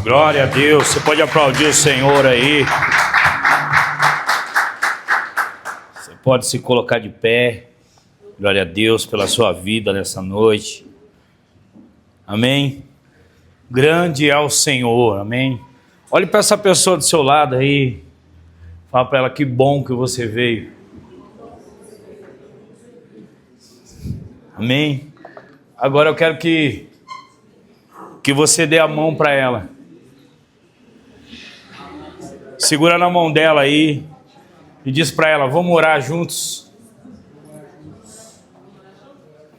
Glória a Deus. Você pode aplaudir o Senhor aí. Você pode se colocar de pé. Glória a Deus pela sua vida nessa noite. Amém. Grande é o Senhor. Amém. Olhe para essa pessoa do seu lado aí. Fala para ela que bom que você veio. Amém. Agora eu quero que você dê a mão para ela. Segura na mão dela aí e diz para ela: vamos orar juntos.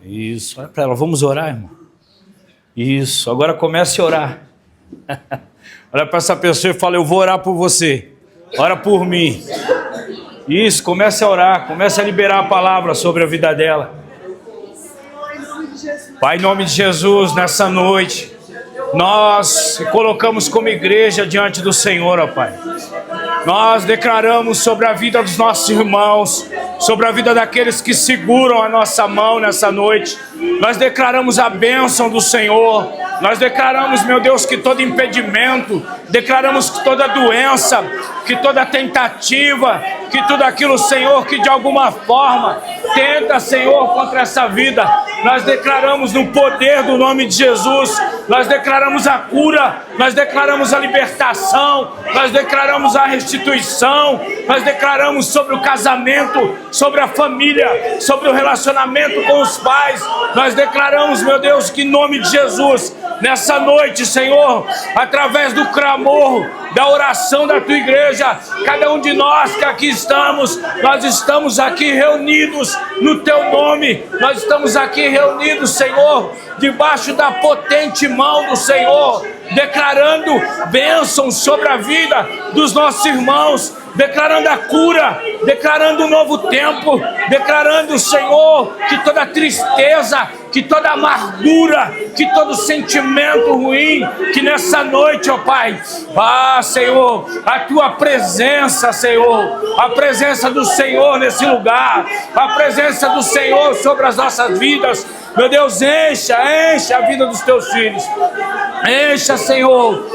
Isso, olha para ela: vamos orar, irmão. Isso, agora comece a orar. Olha para essa pessoa e fala: eu vou orar por você. Ora por mim. Isso, comece a orar, comece a liberar a palavra sobre a vida dela. Pai, em nome de Jesus, nessa noite, nós colocamos como igreja diante do Senhor, ó Pai. Nós declaramos sobre a vida dos nossos irmãos, sobre a vida daqueles que seguram a nossa mão nessa noite. Nós declaramos a bênção do Senhor. Nós declaramos, meu Deus, que todo impedimento, declaramos que toda doença, que toda tentativa, que tudo aquilo, Senhor, que de alguma forma tenta, Senhor, contra essa vida, nós declaramos no poder do nome de Jesus. Nós declaramos a cura, nós declaramos a libertação, nós declaramos a restituição, nós declaramos sobre o casamento, sobre a família, sobre o relacionamento com os pais. Nós declaramos, meu Deus, que em nome de Jesus, nessa noite, Senhor, através do clamor, da oração da tua igreja, cada um de nós que aqui estamos, nós estamos aqui reunidos no teu nome, nós estamos aqui reunidos, Senhor, debaixo da potente mão do Senhor, declarando bênçãos sobre a vida dos nossos irmãos, declarando a cura, declarando um novo tempo, declarando, Senhor, que toda tristeza, que toda amargura, que todo sentimento ruim, que nessa noite, ó Pai, Senhor, a tua presença, Senhor, a presença do Senhor nesse lugar, a presença do Senhor sobre as nossas vidas, meu Deus, encha a vida dos teus filhos, encha, Senhor,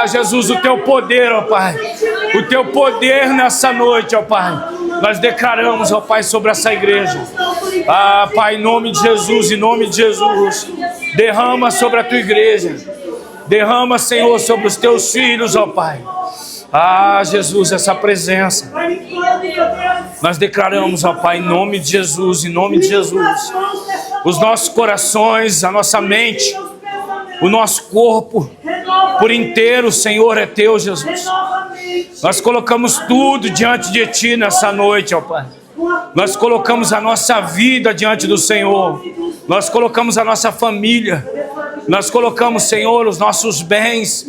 Jesus, o teu poder, ó Pai, o teu poder nessa noite, ó Pai, nós declaramos, ó Pai, sobre essa igreja, Pai, em nome de Jesus, derrama sobre a tua igreja, derrama, Senhor, sobre os teus filhos, ó Pai, Jesus, essa presença, nós declaramos, ó Pai, em nome de Jesus, os nossos corações, a nossa mente, o nosso corpo por inteiro, Senhor, é teu, Jesus. Nós colocamos tudo diante de ti nessa noite, ó Pai. Nós colocamos a nossa vida diante do Senhor. Nós colocamos a nossa família. Nós colocamos, Senhor, os nossos bens.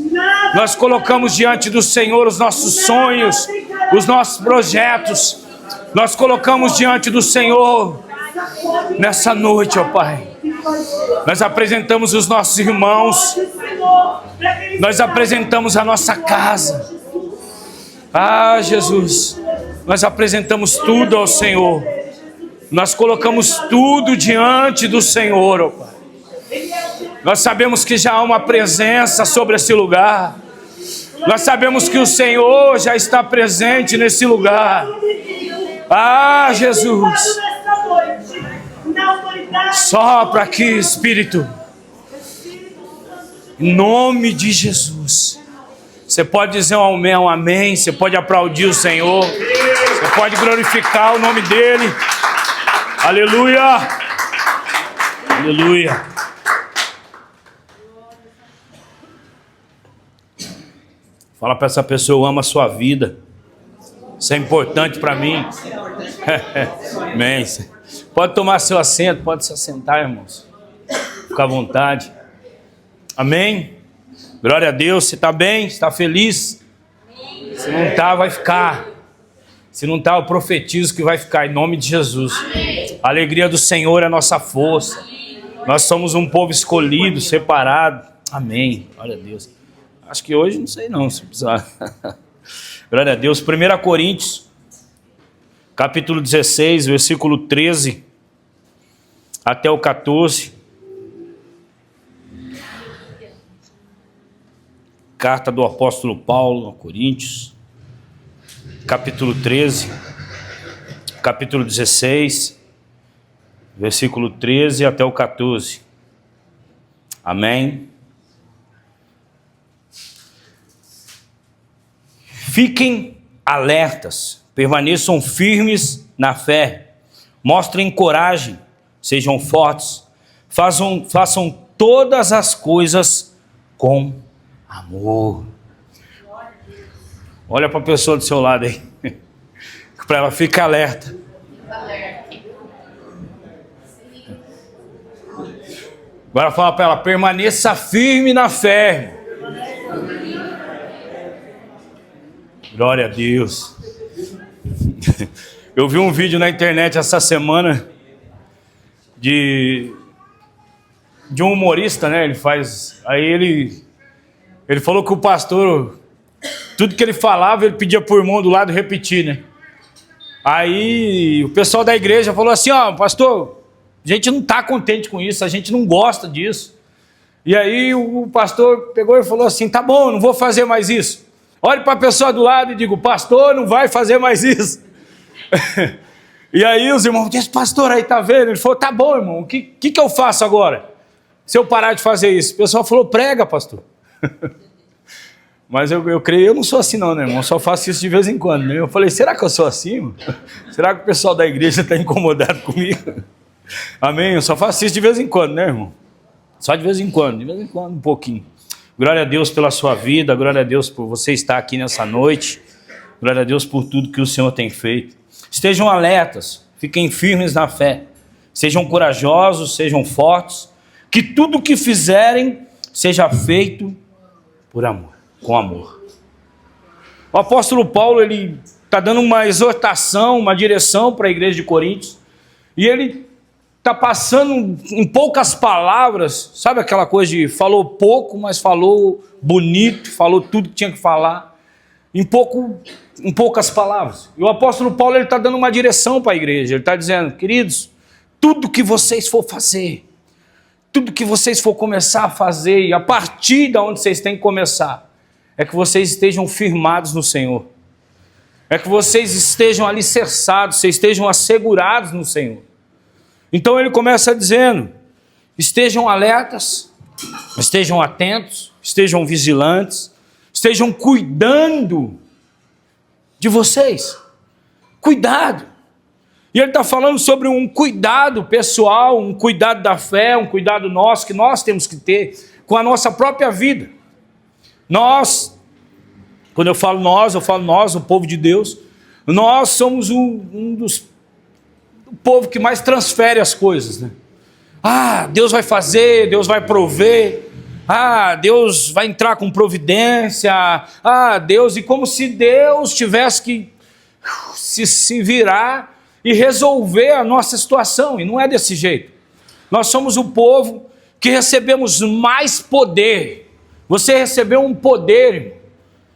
Nós colocamos diante do Senhor os nossos sonhos, os nossos projetos. Nós colocamos diante do Senhor nessa noite, ó Pai. Nós apresentamos os nossos irmãos. Nós apresentamos a nossa casa. Jesus, nós apresentamos tudo ao Senhor. Nós colocamos tudo diante do Senhor, ó Pai. Nós sabemos que já há uma presença sobre esse lugar. Nós sabemos que o Senhor já está presente nesse lugar. Jesus, sopra aqui, Espírito, em nome de Jesus. Você pode dizer um amém, você pode aplaudir o Senhor, você pode glorificar o nome dEle. Aleluia, aleluia. Fala para essa pessoa: eu amo a sua vida, isso é importante para mim. Amém. Pode tomar seu assento, pode se assentar, irmãos, fica à vontade. Amém. Glória a Deus. Você está bem? Está feliz? Se não está, vai ficar. Se não está, eu profetizo que vai ficar, em nome de Jesus. A alegria do Senhor é a nossa força. Nós somos um povo escolhido, separado. Amém. Glória a Deus. Acho que hoje não sei não, se precisar. Glória a Deus. 1 Coríntios, capítulo 16, versículo 13 até o 14. Carta do apóstolo Paulo a Coríntios, capítulo 13, capítulo 16, versículo 13 até o 14. Amém? Fiquem alertas, permaneçam firmes na fé, mostrem coragem, sejam fortes, façam todas as coisas com amor. Olha para a pessoa do seu lado aí, para ela ficar alerta. Agora fala para ela, permaneça firme na fé. Glória a Deus. Eu vi um vídeo na internet essa semana de um humorista, né? Ele falou que o pastor, tudo que ele falava, ele pedia pro irmão do lado repetir, né? Aí o pessoal da igreja falou assim, ó, pastor, a gente não tá contente com isso, a gente não gosta disso. E aí o pastor pegou e falou assim, tá bom, não vou fazer mais isso. Olhe para a pessoa do lado e digo, pastor, não vai fazer mais isso. E aí os irmãos dizem, pastor, aí tá vendo? Ele falou, tá bom, irmão, o que eu faço agora? Se eu parar de fazer isso? O pessoal falou, prega, pastor. Mas eu creio, eu não sou assim não, né, irmão? Eu só faço isso de vez em quando, né? Eu falei, será que eu sou assim, irmão? Será que o pessoal da igreja está incomodado comigo? Amém? Eu só faço isso de vez em quando, né, irmão? Só de vez em quando, um pouquinho. Glória a Deus pela sua vida, glória a Deus por você estar aqui nessa noite. Glória a Deus por tudo que o Senhor tem feito. Estejam alertas, fiquem firmes na fé. Sejam corajosos, sejam fortes. Que tudo o que fizerem seja feito por amor, com amor. O apóstolo Paulo, ele está dando uma exortação, uma direção para a igreja de Coríntios. E ele está passando em poucas palavras, sabe aquela coisa de falou pouco, mas falou bonito, falou tudo que tinha que falar, em poucas palavras. E o apóstolo Paulo está dando uma direção para a igreja, ele está dizendo, queridos, tudo que vocês for fazer, tudo que vocês for começar a fazer, e a partir de onde vocês têm que começar, é que vocês estejam firmados no Senhor, é que vocês estejam alicerçados, vocês estejam assegurados no Senhor. Então ele começa dizendo, estejam alertas, estejam atentos, estejam vigilantes, estejam cuidando de vocês. Cuidado. E ele está falando sobre um cuidado pessoal, um cuidado da fé, um cuidado nosso, que nós temos que ter com a nossa própria vida. Nós, quando eu falo nós, o povo de Deus, nós somos um dos o povo que mais transfere as coisas, né? Ah, Deus vai fazer, Deus vai prover, ah, Deus vai entrar com providência, ah, Deus, e como se Deus tivesse que se virar e resolver a nossa situação, e não é desse jeito. Nós somos o povo que recebemos mais poder. Você recebeu um poder, irmão.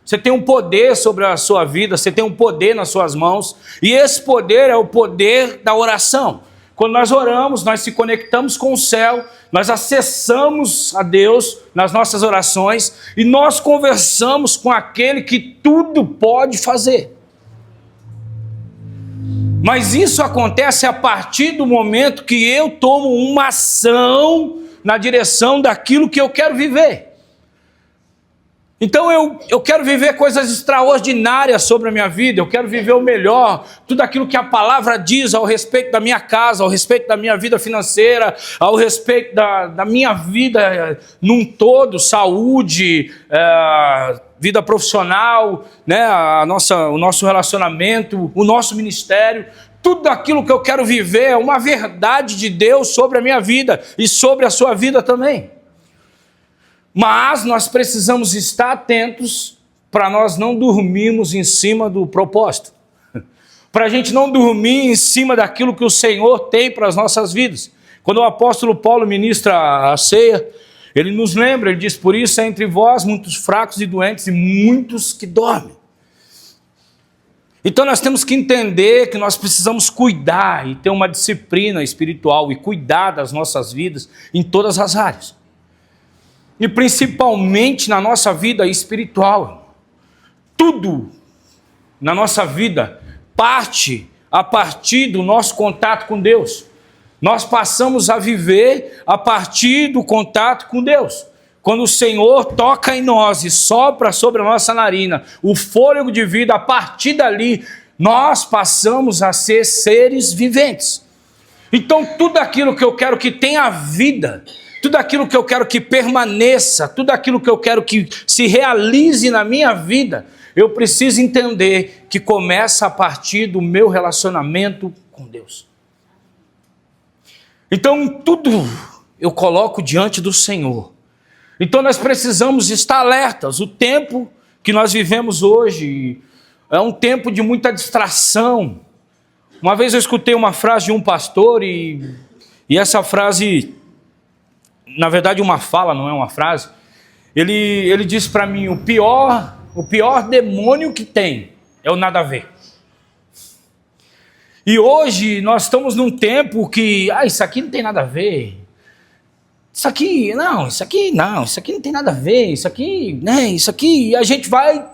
Você tem um poder sobre a sua vida, você tem um poder nas suas mãos, e esse poder é o poder da oração. Quando nós oramos, nós se conectamos com o céu, nós acessamos a Deus nas nossas orações, e nós conversamos com aquele que tudo pode fazer. Mas isso acontece a partir do momento que eu tomo uma ação na direção daquilo que eu quero viver. Então eu quero viver coisas extraordinárias sobre a minha vida, eu quero viver o melhor, tudo aquilo que a palavra diz ao respeito da minha casa, ao respeito da minha vida financeira, ao respeito da minha vida num todo, saúde, vida profissional, né, o nosso relacionamento, o nosso ministério, tudo aquilo que eu quero viver é uma verdade de Deus sobre a minha vida e sobre a sua vida também. Mas nós precisamos estar atentos para nós não dormirmos em cima do propósito. Para a gente não dormir em cima daquilo que o Senhor tem para as nossas vidas. Quando o apóstolo Paulo ministra a ceia, ele nos lembra, ele diz, por isso é entre vós muitos fracos e doentes e muitos que dormem. Então nós temos que entender que nós precisamos cuidar e ter uma disciplina espiritual e cuidar das nossas vidas em todas as áreas. e principalmente na nossa vida espiritual. Tudo na nossa vida parte a partir do nosso contato com Deus. Nós passamos a viver a partir do contato com Deus. Quando o Senhor toca em nós e sopra sobre a nossa narina o fôlego de vida, a partir dali nós passamos a ser seres viventes. Então tudo aquilo que eu quero que tenha vida, tudo aquilo que eu quero que permaneça, tudo aquilo que eu quero que se realize na minha vida, eu preciso entender que começa a partir do meu relacionamento com Deus. Então tudo eu coloco diante do Senhor. Então nós precisamos estar alertas. O tempo que nós vivemos hoje é um tempo de muita distração. Uma vez eu escutei uma frase de um pastor e essa frase, na verdade uma fala, não é uma frase. Ele disse para mim, o pior demônio que tem é o nada a ver. E hoje nós estamos num tempo que, isso aqui não tem nada a ver. Isso aqui não tem nada a ver, isso aqui, e a gente vai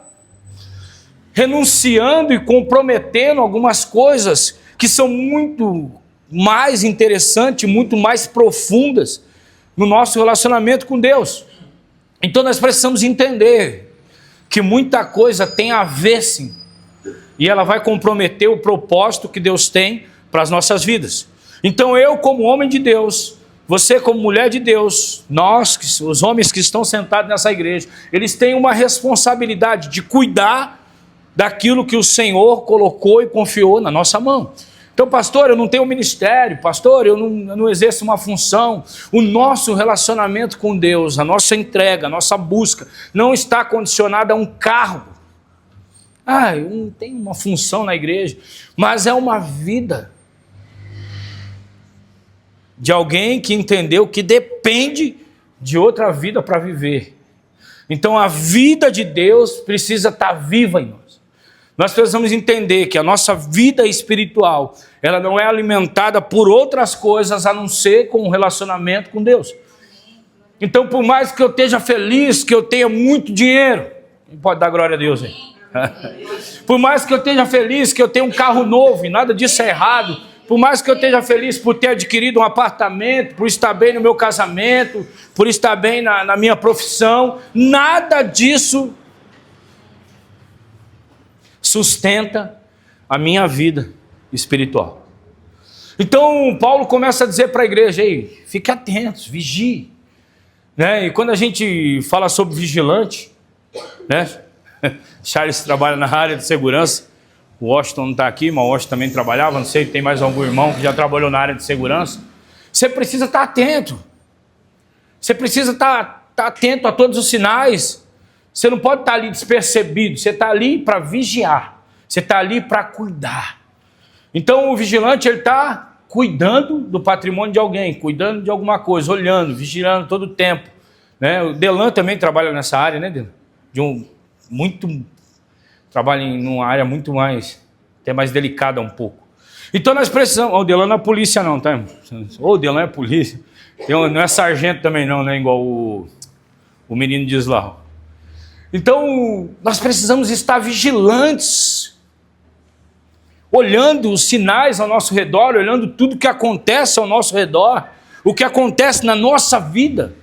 renunciando e comprometendo algumas coisas que são muito mais interessantes, muito mais profundas no nosso relacionamento com Deus. Então nós precisamos entender que muita coisa tem a ver sim, e ela vai comprometer o propósito que Deus tem para as nossas vidas. Então eu, como homem de Deus, você como mulher de Deus, nós, os homens que estão sentados nessa igreja, eles têm uma responsabilidade de cuidar daquilo que o Senhor colocou e confiou na nossa mão. Então, pastor, eu não tenho ministério, pastor, eu não exerço uma função. O nosso relacionamento com Deus, a nossa entrega, a nossa busca, não está condicionada a um cargo. Eu não tenho uma função na igreja, mas é uma vida de alguém que entendeu que depende de outra vida para viver. Então a vida de Deus precisa estar viva em nós. Nós precisamos entender que a nossa vida espiritual, ela não é alimentada por outras coisas a não ser com um relacionamento com Deus. Então por mais que eu esteja feliz, que eu tenha muito dinheiro, quem pode dar glória a Deus aí? Por mais que eu esteja feliz, que eu tenha um carro novo, e nada disso é errado. Por mais que eu esteja feliz por ter adquirido um apartamento, por estar bem no meu casamento, por estar bem na minha profissão, nada disso sustenta a minha vida espiritual. Então Paulo começa a dizer para a igreja, fique atentos, vigie. E quando a gente fala sobre vigilante, Charles trabalha na área de segurança, o Washington não está aqui, mas o Washington também trabalhava, não sei, tem mais algum irmão que já trabalhou na área de segurança. Você precisa estar atento. Você precisa estar atento a todos os sinais. Você não pode estar ali despercebido. Você está ali para vigiar. Você está ali para cuidar. Então o vigilante, ele está cuidando do patrimônio de alguém, cuidando de alguma coisa, olhando, vigilando todo o tempo. O Delan também trabalha nessa área, né, Delan? Trabalha em uma área muito mais, até mais delicada um pouco. Então nós precisamos... O Delan não é polícia não, tá? O Delan é polícia. Não é sargento também não, né? Igual o menino diz lá. Então nós precisamos estar vigilantes, olhando os sinais ao nosso redor, olhando tudo que acontece ao nosso redor, o que acontece na nossa vida,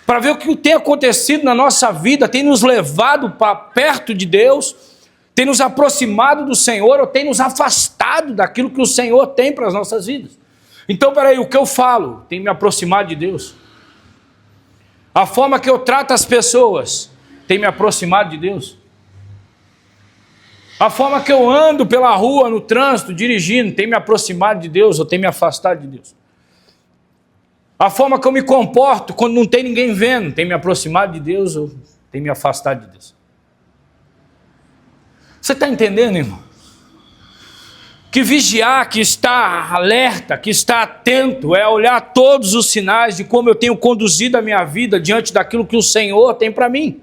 para ver o que tem acontecido na nossa vida, tem nos levado para perto de Deus, tem nos aproximado do Senhor, ou tem nos afastado daquilo que o Senhor tem para as nossas vidas. Então, peraí, o que eu falo tem me aproximado de Deus? A forma que eu trato as pessoas tem me aproximado de Deus? A forma que eu ando pela rua, no trânsito, dirigindo, tem me aproximado de Deus ou tem me afastado de Deus? A forma que eu me comporto quando não tem ninguém vendo, tem me aproximado de Deus ou tem me afastado de Deus? Você está entendendo, irmão? Que vigiar, que estar alerta, que estar atento, é olhar todos os sinais de como eu tenho conduzido a minha vida diante daquilo que o Senhor tem para mim.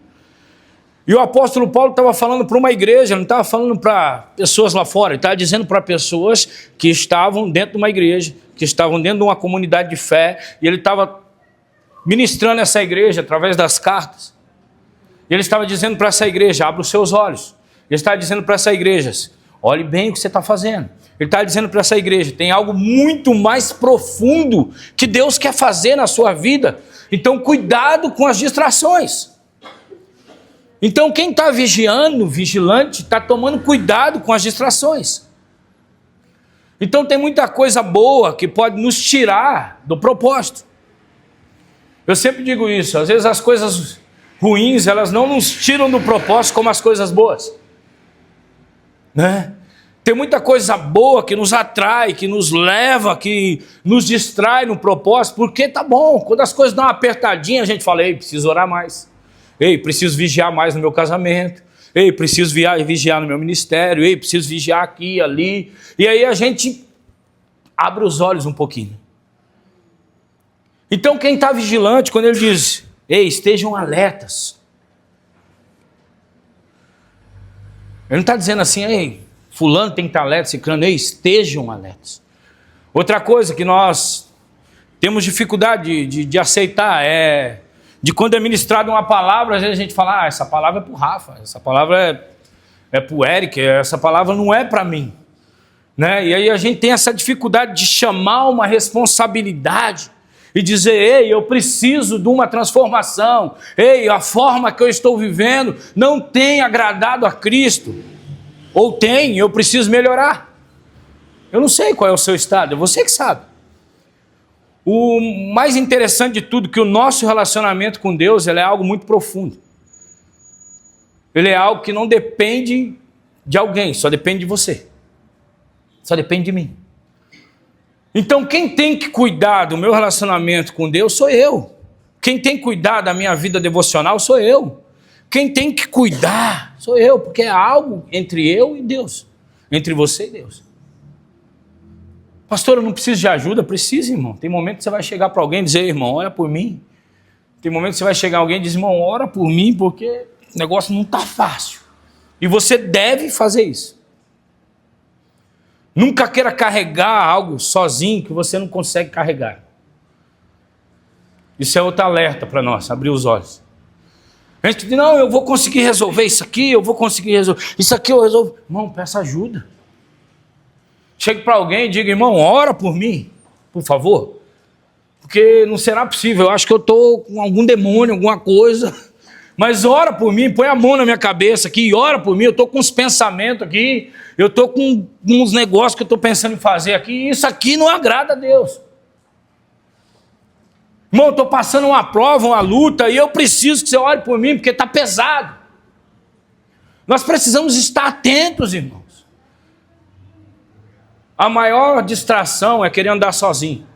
E o apóstolo Paulo estava falando para uma igreja, não estava falando para pessoas lá fora, ele estava dizendo para pessoas que estavam dentro de uma igreja, que estavam dentro de uma comunidade de fé, e ele estava ministrando essa igreja através das cartas. E ele estava dizendo para essa igreja, abra os seus olhos. Ele estava dizendo para essa igreja, olhe bem o que você está fazendo. Ele estava dizendo para essa igreja, tem algo muito mais profundo que Deus quer fazer na sua vida. Então cuidado com as distrações. Então quem está vigiando, vigilante, está tomando cuidado com as distrações. Então tem muita coisa boa que pode nos tirar do propósito. Eu sempre digo isso, às vezes as coisas ruins, elas não nos tiram do propósito como as coisas boas. Né? Tem muita coisa boa que nos atrai, que nos leva, que nos distrai no propósito, porque tá bom, quando as coisas dão uma apertadinha, a gente fala, ei, preciso orar mais. Ei, preciso vigiar mais no meu casamento. Ei, preciso vigiar no meu ministério. Ei, preciso vigiar aqui e ali. E aí a gente abre os olhos um pouquinho. Então quem está vigilante, quando ele diz, ei, estejam alertas. Ele não está dizendo assim, ei, fulano tem que estar alerta, ciclano, ei, estejam alertas. Outra coisa que nós temos dificuldade de aceitar é... de quando é ministrada uma palavra, às vezes a gente fala, essa palavra é para o Rafa, essa palavra é para o Eric, essa palavra não é para mim. Né? E aí a gente tem essa dificuldade de chamar uma responsabilidade e dizer, ei, eu preciso de uma transformação, ei, a forma que eu estou vivendo não tem agradado a Cristo, ou tem, eu preciso melhorar. Eu não sei qual é o seu estado, é você que sabe. O mais interessante de tudo é que o nosso relacionamento com Deus ele é algo muito profundo. Ele é algo que não depende de alguém, só depende de você. Só depende de mim. Então quem tem que cuidar do meu relacionamento com Deus sou eu. Quem tem que cuidar da minha vida devocional sou eu. Quem tem que cuidar sou eu, porque é algo entre eu e Deus. Entre você e Deus. Pastor, eu não preciso de ajuda? Precisa, irmão. Tem momento que você vai chegar para alguém e dizer, irmão, ora por mim. Tem momento que você vai chegar alguém e dizer, irmão, ora por mim, porque o negócio não está fácil. E você deve fazer isso. Nunca queira carregar algo sozinho que você não consegue carregar. Isso é outro alerta para nós, abrir os olhos. A gente diz, não, eu vou conseguir resolver isso aqui, eu vou conseguir resolver. Isso aqui eu resolvo. Irmão, peça ajuda. Chegue para alguém e diga, irmão, ora por mim, por favor. Porque não será possível, eu acho que eu estou com algum demônio, alguma coisa. Mas ora por mim, põe a mão na minha cabeça aqui e ora por mim. Eu estou com uns pensamentos aqui, eu estou com uns negócios que eu estou pensando em fazer aqui. E isso aqui não agrada a Deus. Irmão, eu estou passando uma prova, uma luta, e eu preciso que você ore por mim, porque está pesado. Nós precisamos estar atentos, irmãos. A maior distração é querer andar sozinho.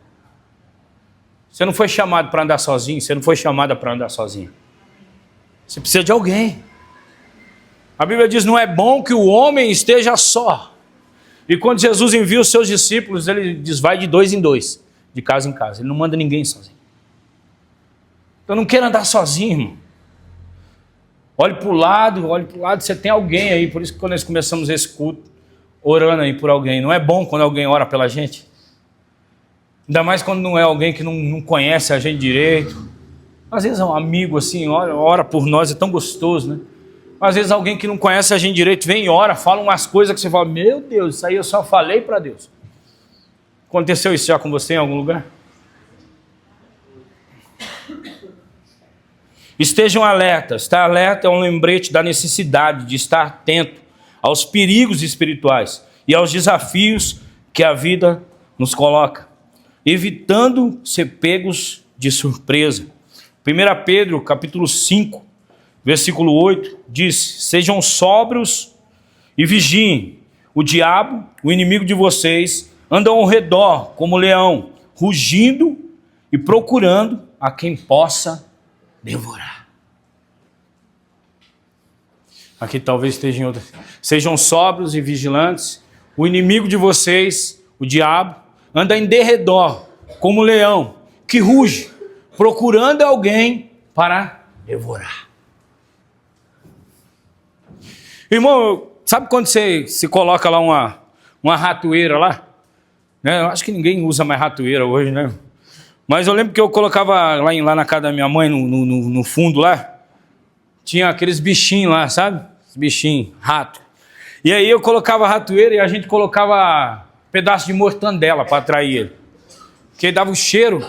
Você não foi chamado para andar sozinho, você não foi chamada para andar sozinho. Você precisa de alguém. A Bíblia diz, não é bom que o homem esteja só. E quando Jesus envia os seus discípulos, ele diz, vai de 2 em 2, de casa em casa. Ele não manda ninguém sozinho. Então não queira andar sozinho, irmão. Olhe para o lado, você tem alguém aí. Por isso que quando nós começamos esse culto, orando aí por alguém. Não é bom quando alguém ora pela gente? Ainda mais quando não é alguém que não conhece a gente direito. Às vezes é um amigo assim, ora por nós, é tão gostoso, né? Às vezes alguém que não conhece a gente direito vem e ora, fala umas coisas que você fala, meu Deus, isso aí eu só falei para Deus. Aconteceu isso já com você em algum lugar? Estejam alertas. Estar alerta é um lembrete da necessidade de estar atento aos perigos espirituais e aos desafios que a vida nos coloca, evitando ser pegos de surpresa. 1 Pedro, capítulo 5, versículo 8, diz, sejam sóbrios e vigiem. O diabo, o inimigo de vocês, anda ao redor como leão, rugindo e procurando a quem possa devorar. Aqui talvez estejam outras. Sejam sóbrios e vigilantes. O inimigo de vocês, o diabo, anda em derredor como leão, que ruge, procurando alguém para devorar. Irmão, sabe quando você se coloca lá uma ratoeira lá? Né? Eu acho que ninguém usa mais ratoeira hoje, né? Mas eu lembro que eu colocava lá na casa da minha mãe, no fundo lá, tinha aqueles bichinhos lá, sabe? Os bichinhos, rato. E aí eu colocava ratoeira e a gente colocava pedaço de mortandela para atrair ele. Porque dava um cheiro.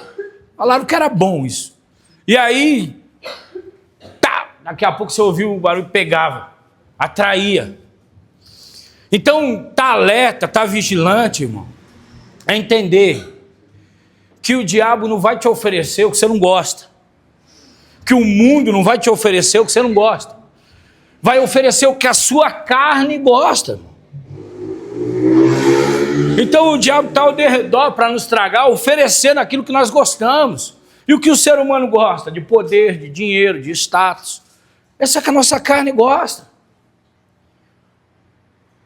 Falaram que era bom isso. E aí, daqui a pouco você ouviu o barulho, pegava, atraía. Então, tá alerta, tá vigilante, irmão. É entender que o diabo não vai te oferecer o que você não gosta. Que o mundo não vai te oferecer o que você não gosta. Vai oferecer o que a sua carne gosta. Então o diabo está ao derredor para nos tragar, oferecendo aquilo que nós gostamos. E o que o ser humano gosta? De poder, de dinheiro, de status. Isso é o que a nossa carne gosta.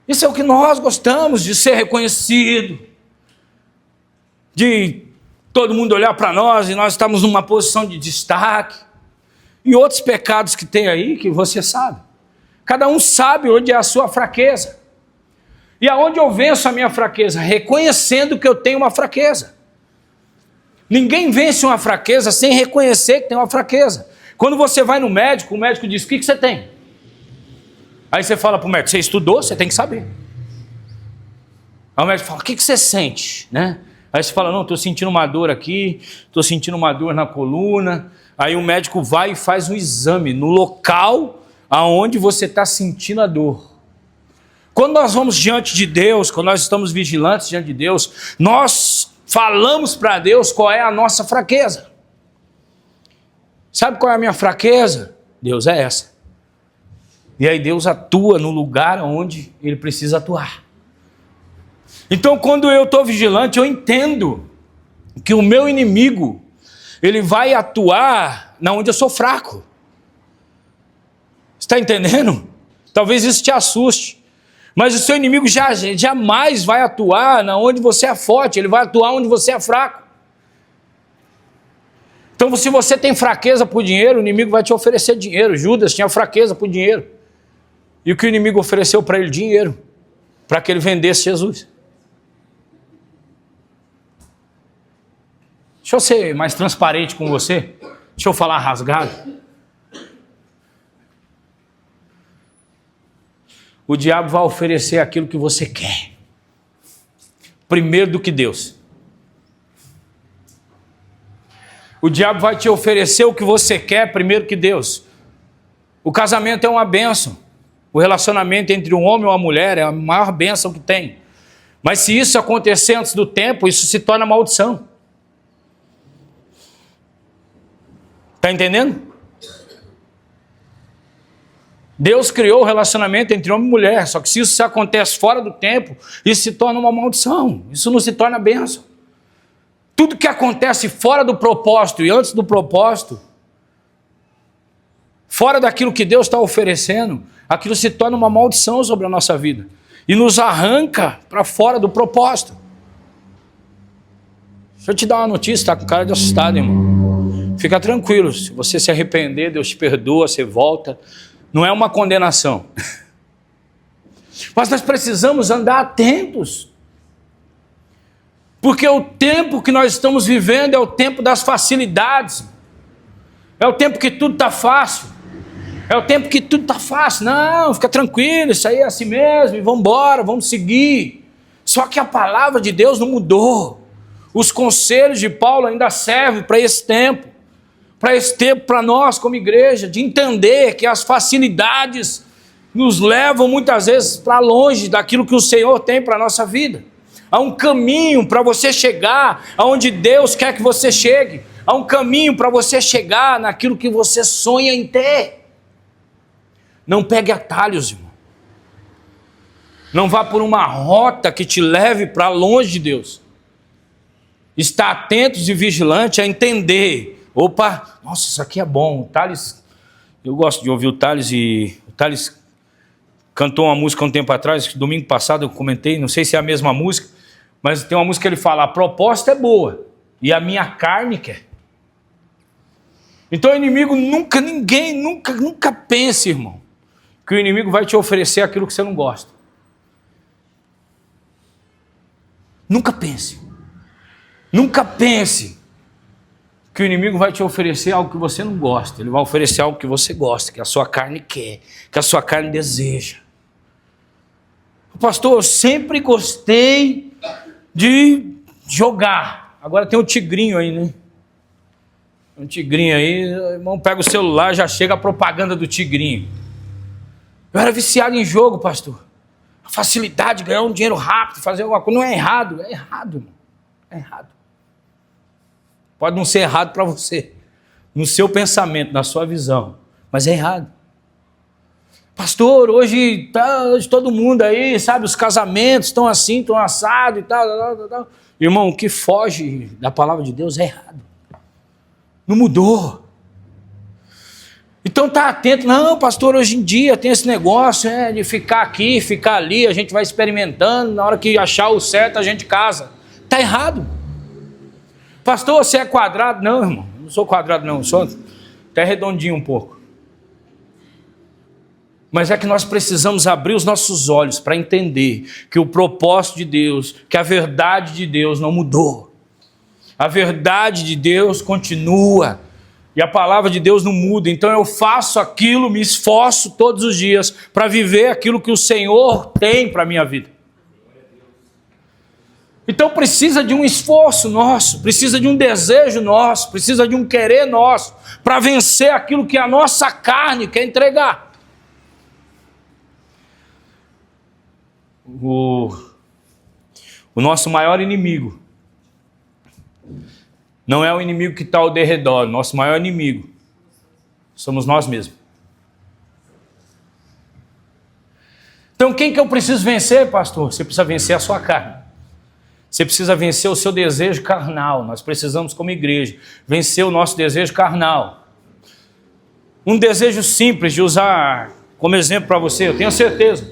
Isso é o que nós gostamos, de ser reconhecido, de todo mundo olhar para nós e nós estamos numa posição de destaque. E outros pecados que tem aí que você sabe. Cada um sabe onde é a sua fraqueza. E aonde eu venço a minha fraqueza? Reconhecendo que eu tenho uma fraqueza. Ninguém vence uma fraqueza sem reconhecer que tem uma fraqueza. Quando você vai no médico, o médico diz: o que você tem? Aí você fala para o médico: você estudou, você tem que saber. Aí o médico fala: o que você sente? Né? Aí você fala: não, estou sentindo uma dor aqui, estou sentindo uma dor na coluna. Aí o médico vai e faz um exame no local aonde você está sentindo a dor. Quando nós vamos diante de Deus, quando nós estamos vigilantes diante de Deus, nós falamos para Deus qual é a nossa fraqueza. Sabe qual é a minha fraqueza? Deus, é essa. E aí Deus atua no lugar onde Ele precisa atuar. Então quando eu estou vigilante, eu entendo que o meu inimigo, ele vai atuar na onde eu sou fraco. Está entendendo? Talvez isso te assuste. Mas o seu inimigo jamais vai atuar na onde você é forte, ele vai atuar onde você é fraco. Então, se você tem fraqueza por dinheiro, o inimigo vai te oferecer dinheiro. Judas tinha fraqueza por dinheiro. E o que o inimigo ofereceu para ele? Dinheiro. Para que ele vendesse Jesus. Deixa eu ser mais transparente com você. Deixa eu falar rasgado. O diabo vai oferecer aquilo que você quer. Primeiro do que Deus. O diabo vai te oferecer o que você quer primeiro que Deus. O casamento é uma bênção. O relacionamento entre um homem e uma mulher é a maior bênção que tem. Mas se isso acontecer antes do tempo, isso se torna maldição. Está entendendo? Deus criou o relacionamento entre homem e mulher, só que se isso acontece fora do tempo, isso se torna uma maldição, isso não se torna bênção. Tudo que acontece fora do propósito e antes do propósito, fora daquilo que Deus está oferecendo, aquilo se torna uma maldição sobre a nossa vida e nos arranca para fora do propósito. Deixa eu te dar uma notícia, está com cara de assustado, irmão. Fica tranquilo, se você se arrepender, Deus te perdoa, você volta. Não é uma condenação. Mas nós precisamos andar atentos. Porque o tempo que nós estamos vivendo é o tempo das facilidades. É o tempo que tudo está fácil. É o tempo que tudo está fácil. Não, fica tranquilo, isso aí é assim mesmo, e vamos embora, vamos seguir. Só que a palavra de Deus não mudou. Os conselhos de Paulo ainda servem para esse tempo. Para esse tempo, para nós como igreja, de entender que as facilidades nos levam muitas vezes para longe daquilo que o Senhor tem para a nossa vida. Há um caminho para você chegar aonde Deus quer que você chegue. Há um caminho para você chegar naquilo que você sonha em ter. Não pegue atalhos, irmão. Não vá por uma rota que te leve para longe de Deus. Está atentos e vigilante a entender. Opa, nossa, isso aqui é bom. O Thales, eu gosto de ouvir o Thales, e o Thales cantou uma música um tempo atrás, domingo passado eu comentei, não sei se é a mesma música, mas tem uma música que ele fala: a proposta é boa e a minha carne quer. Então o inimigo nunca pense, irmão, que o inimigo vai te oferecer aquilo que você não gosta. Nunca pense. Nunca pense que o inimigo vai te oferecer algo que você não gosta. Ele vai oferecer algo que você gosta, que a sua carne quer, que a sua carne deseja. Pastor, eu sempre gostei de jogar. Agora tem um tigrinho aí, né? Um tigrinho aí, o irmão pega o celular, já chega a propaganda do tigrinho. Eu era viciado em jogo, pastor. A facilidade de ganhar um dinheiro rápido, fazer alguma coisa. Não é errado, é errado, irmão. É errado. Pode não ser errado para você, no seu pensamento, na sua visão, mas é errado. Pastor, hoje todo mundo aí, sabe, os casamentos estão assim, estão assados e tal. Irmão, o que foge da palavra de Deus é errado. Não mudou. Então tá atento. Não, pastor, hoje em dia tem esse negócio de ficar aqui, ficar ali, a gente vai experimentando, na hora que achar o certo a gente casa. Tá errado. Pastor, você é quadrado? Não, irmão, não sou quadrado não, sou até redondinho um pouco. Mas é que nós precisamos abrir os nossos olhos para entender que o propósito de Deus, que a verdade de Deus não mudou. A verdade de Deus continua e a palavra de Deus não muda. Então eu faço aquilo, me esforço todos os dias para viver aquilo que o Senhor tem para a minha vida. Então precisa de um esforço nosso, precisa de um desejo nosso, precisa de um querer nosso, para vencer aquilo que a nossa carne quer entregar. O nosso maior inimigo não é o inimigo que está ao derredor, o nosso maior inimigo somos nós mesmos. Então quem que eu preciso vencer, pastor? Você precisa vencer a sua carne. Você precisa vencer o seu desejo carnal. Nós precisamos, como igreja, vencer o nosso desejo carnal. Um desejo simples de usar como exemplo para você. Eu tenho certeza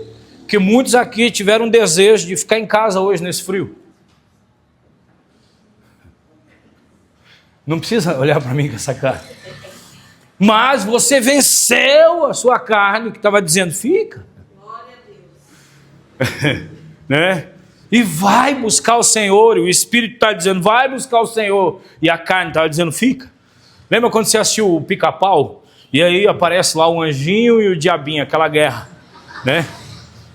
que muitos aqui tiveram um desejo de ficar em casa hoje nesse frio. Não precisa olhar para mim com essa cara. Mas você venceu a sua carne que estava dizendo, fica. Glória a Deus. Né? E vai buscar o Senhor, e o Espírito está dizendo, vai buscar o Senhor, e a carne estava dizendo, fica. Lembra quando você assistiu o Pica-Pau? E aí aparece lá o anjinho e o diabinho, aquela guerra, né?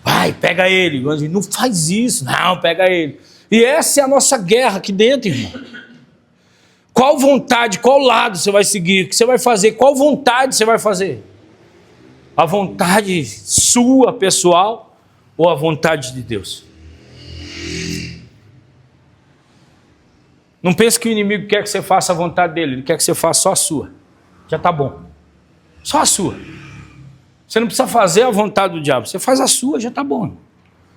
Vai, pega ele. O anjinho, não faz isso, não, pega ele. E essa é a nossa guerra aqui dentro, irmão. Qual vontade, qual lado você vai seguir, o que você vai fazer, qual vontade você vai fazer? A vontade sua, pessoal, ou a vontade de Deus? Não pense que o inimigo quer que você faça a vontade dele, ele quer que você faça só a sua. Já está bom. Só a sua. Você não precisa fazer a vontade do diabo, você faz a sua, já está bom.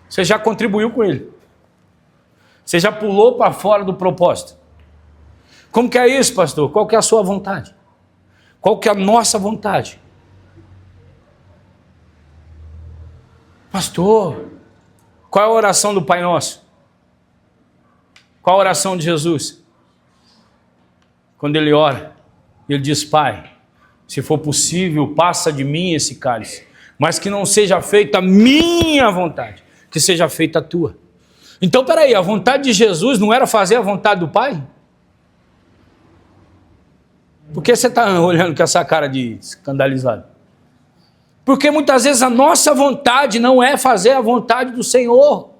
Você já contribuiu com ele. Você já pulou para fora do propósito. Como que é isso, pastor? Qual que é a sua vontade? Qual que é a nossa vontade? Pastor, qual é a oração do Pai Nosso? Qual a oração de Jesus? Quando ele ora, ele diz, Pai, se for possível, passa de mim esse cálice, mas que não seja feita a minha vontade, que seja feita a tua. Então, peraí, a vontade de Jesus não era fazer a vontade do Pai? Por que você está olhando com essa cara de escandalizado? Porque muitas vezes a nossa vontade não é fazer a vontade do Senhor.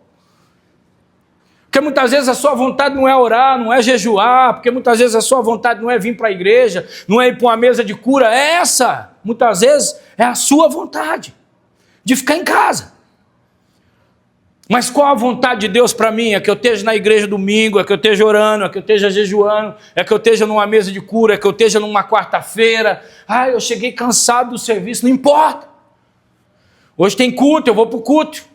Porque muitas vezes a sua vontade não é orar, não é jejuar, porque muitas vezes a sua vontade não é vir para a igreja, não é ir para uma mesa de cura, é essa, muitas vezes é a sua vontade, de ficar em casa. Mas qual a vontade de Deus para mim? É que eu esteja na igreja domingo, é que eu esteja orando, é que eu esteja jejuando, é que eu esteja numa mesa de cura, é que eu esteja numa quarta-feira. Ah, eu cheguei cansado do serviço, não importa. Hoje tem culto, eu vou para o culto.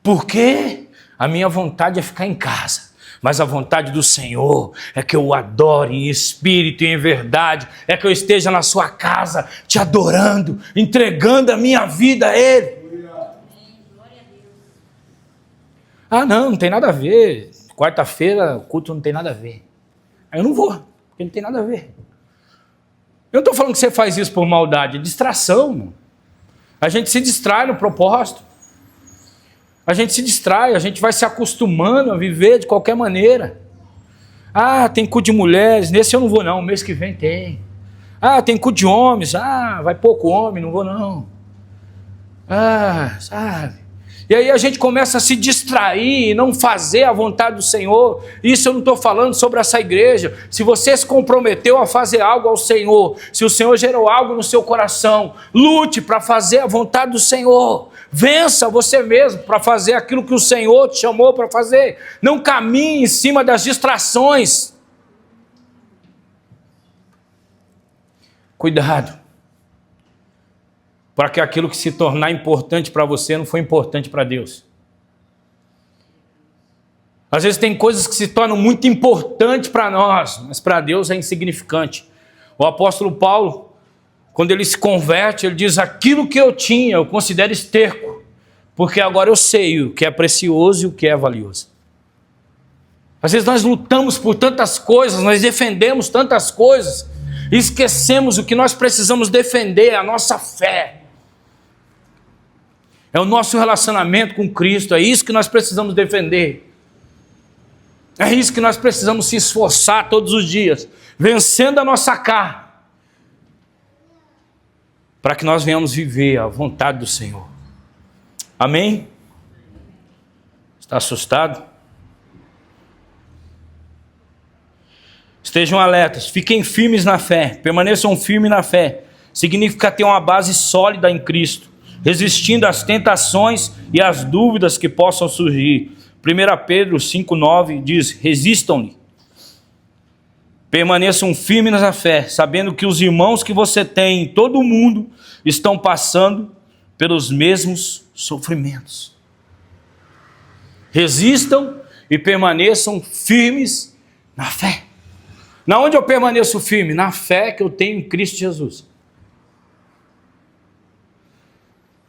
Porque a minha vontade é ficar em casa, mas a vontade do Senhor é que eu o adore em espírito e em verdade, é que eu esteja na sua casa te adorando, entregando a minha vida a Ele. Ah, não tem nada a ver, quarta-feira o culto não tem nada a ver. Aí eu não vou, porque não tem nada a ver. Eu não estou falando que você faz isso por maldade, é distração, mano. A gente se distrai no propósito. A gente se distrai, a gente vai se acostumando a viver de qualquer maneira. Ah, tem culto de mulheres, nesse eu não vou não, mês que vem tem. Ah, tem culto de homens, vai pouco homem, não vou não. Sabe? E aí a gente começa a se distrair e não fazer a vontade do Senhor. Isso eu não estou falando sobre essa igreja. Se você se comprometeu a fazer algo ao Senhor, se o Senhor gerou algo no seu coração, lute para fazer a vontade do Senhor. Vença você mesmo para fazer aquilo que o Senhor te chamou para fazer. Não caminhe em cima das distrações. Cuidado, para que aquilo que se tornar importante para você não foi importante para Deus. Às vezes tem coisas que se tornam muito importantes para nós, mas para Deus é insignificante. O apóstolo Paulo, quando ele se converte, ele diz: aquilo que eu tinha eu considero esterco, porque agora eu sei o que é precioso e o que é valioso. Às vezes nós lutamos por tantas coisas, nós defendemos tantas coisas, e esquecemos o que nós precisamos defender, a nossa fé. É o nosso relacionamento com Cristo, é isso que nós precisamos defender. É isso que nós precisamos se esforçar todos os dias, vencendo a nossa carne, para que nós venhamos viver a vontade do Senhor. Amém? Está assustado? Estejam alertas, fiquem firmes na fé, permaneçam firmes na fé. Significa ter uma base sólida em Cristo, resistindo às tentações e às dúvidas que possam surgir. 1 Pedro 5,9 diz: resistam-lhe. Permaneçam firmes na fé, sabendo que os irmãos que você tem em todo o mundo estão passando pelos mesmos sofrimentos. Resistam e permaneçam firmes na fé. Na onde eu permaneço firme? Na fé que eu tenho em Cristo Jesus.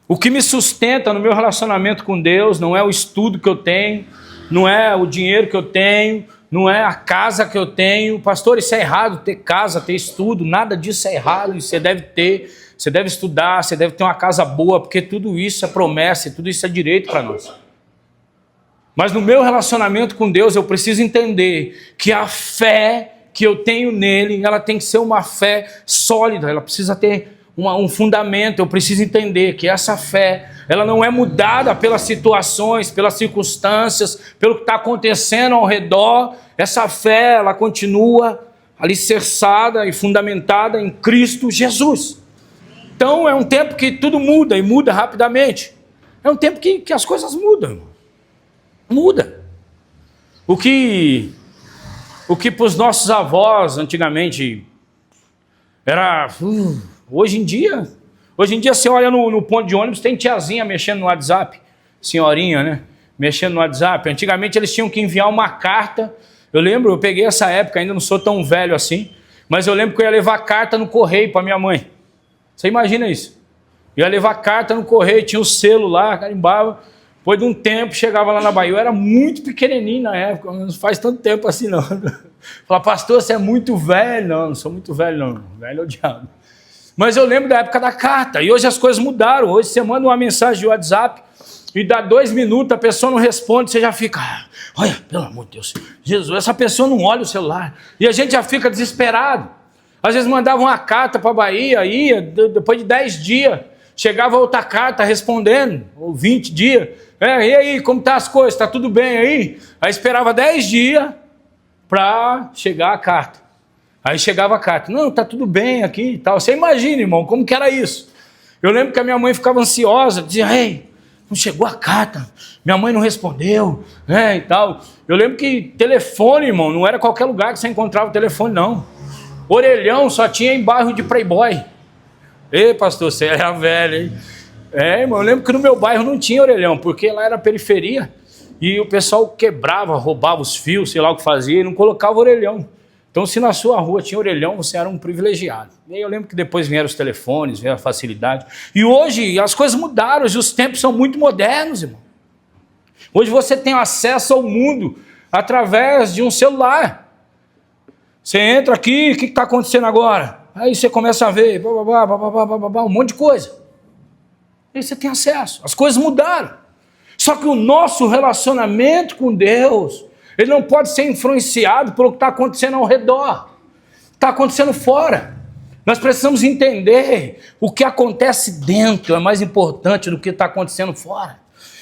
O que me sustenta no meu relacionamento com Deus não é o estudo que eu tenho, não é o dinheiro que eu tenho, não é a casa que eu tenho. Pastor, isso é errado, ter casa, ter estudo, nada disso é errado, e você deve ter, você deve estudar, você deve ter uma casa boa, porque tudo isso é promessa, e tudo isso é direito para nós. Mas no meu relacionamento com Deus eu preciso entender que a fé que eu tenho nele, ela tem que ser uma fé sólida, ela precisa ter um fundamento. Eu preciso entender que essa fé, ela não é mudada pelas situações, pelas circunstâncias, pelo que está acontecendo ao redor. Essa fé, ela continua alicerçada e fundamentada em Cristo Jesus. Então é um tempo que tudo muda, e muda rapidamente. É um tempo que as coisas mudam. Muda. O que para os nossos avós antigamente era... Hoje em dia você olha no ponto de ônibus, tem tiazinha mexendo no WhatsApp, senhorinha, né? Mexendo no WhatsApp. Antigamente eles tinham que enviar uma carta. Eu lembro, eu peguei essa época, ainda não sou tão velho assim, mas eu lembro que eu ia levar carta no correio para minha mãe. Você imagina isso? Eu ia levar carta no correio, tinha o selo lá, carimbava. Depois de um tempo, chegava lá na Bahia, eu era muito pequenininho na época, não faz tanto tempo assim não. Falava: pastor, você é muito velho. Não sou muito velho não, velho é o diabo. Mas eu lembro da época da carta, e hoje as coisas mudaram. Hoje você manda uma mensagem de WhatsApp, e dá 2 minutos, a pessoa não responde, você já fica: olha, pelo amor de Deus, Jesus, essa pessoa não olha o celular. E a gente já fica desesperado. Às vezes mandava uma carta para a Bahia, ia, depois de 10 dias, chegava outra carta respondendo, ou 20 dias. E aí, como tá as coisas? Está tudo bem aí? Aí esperava 10 dias para chegar a carta. Aí chegava a carta: não, tá tudo bem aqui e tal. Você imagina, irmão, como que era isso? Eu lembro que a minha mãe ficava ansiosa, dizia: ei, não chegou a carta, minha mãe não respondeu, e tal. Eu lembro que telefone, irmão, não era qualquer lugar que você encontrava o telefone, não. Orelhão só tinha em bairro de playboy. Ei, pastor, você era velho, hein? Irmão, eu lembro que no meu bairro não tinha orelhão, porque lá era periferia, e o pessoal quebrava, roubava os fios, sei lá o que fazia, e não colocava orelhão. Então, se na sua rua tinha orelhão, você era um privilegiado. E aí eu lembro que depois vieram os telefones, veio a facilidade. E hoje as coisas mudaram, hoje os tempos são muito modernos, irmão. Hoje você tem acesso ao mundo através de um celular. Você entra aqui, o que está acontecendo agora? Aí você começa a ver um monte de coisa. Aí você tem acesso. As coisas mudaram. Só que o nosso relacionamento com Deus Ele não pode ser influenciado pelo que está acontecendo ao redor. Está acontecendo fora. Nós precisamos entender o que acontece dentro é mais importante do que está acontecendo fora.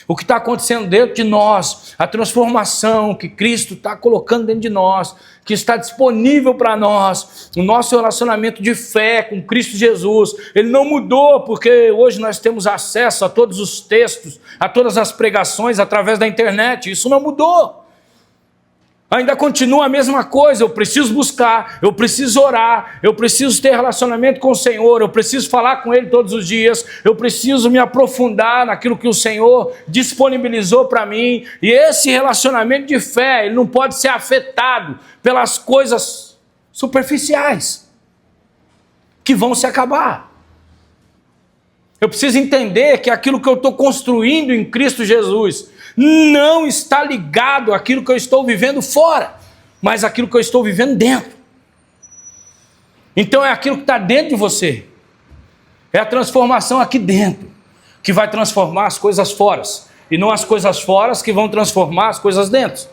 O que está acontecendo dentro de nós, a transformação que Cristo está colocando dentro de nós, que está disponível para nós, o nosso relacionamento de fé com Cristo Jesus, ele não mudou, porque hoje nós temos acesso a todos os textos, a todas as pregações através da internet, isso não mudou. Ainda continua a mesma coisa, eu preciso buscar, eu preciso orar, eu preciso ter relacionamento com o Senhor, eu preciso falar com Ele todos os dias, eu preciso me aprofundar naquilo que o Senhor disponibilizou para mim, e esse relacionamento de fé, ele não pode ser afetado pelas coisas superficiais, que vão se acabar. Eu preciso entender que aquilo que eu estou construindo em Cristo Jesus não está ligado àquilo que eu estou vivendo fora, mas àquilo que eu estou vivendo dentro. Então é aquilo que está dentro de você. É a transformação aqui dentro que vai transformar as coisas fora, e não as coisas fora que vão transformar as coisas dentro.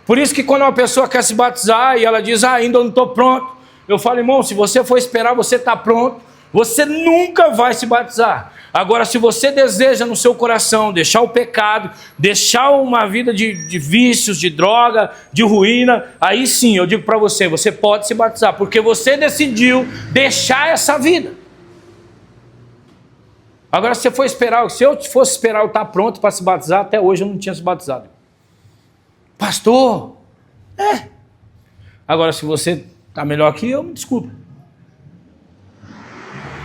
Por isso que quando uma pessoa quer se batizar e ela diz, ainda não estou pronto, eu falo, irmão, se você for esperar você está pronto, você nunca vai se batizar. Agora, se você deseja no seu coração deixar o pecado, deixar uma vida de vícios, de droga, de ruína, aí sim, eu digo para você, você pode se batizar, porque você decidiu deixar essa vida. Agora, se você for esperar, se eu fosse esperar eu estar pronto para se batizar, até hoje eu não tinha se batizado. Pastor, Agora, se você está melhor que eu, me desculpe.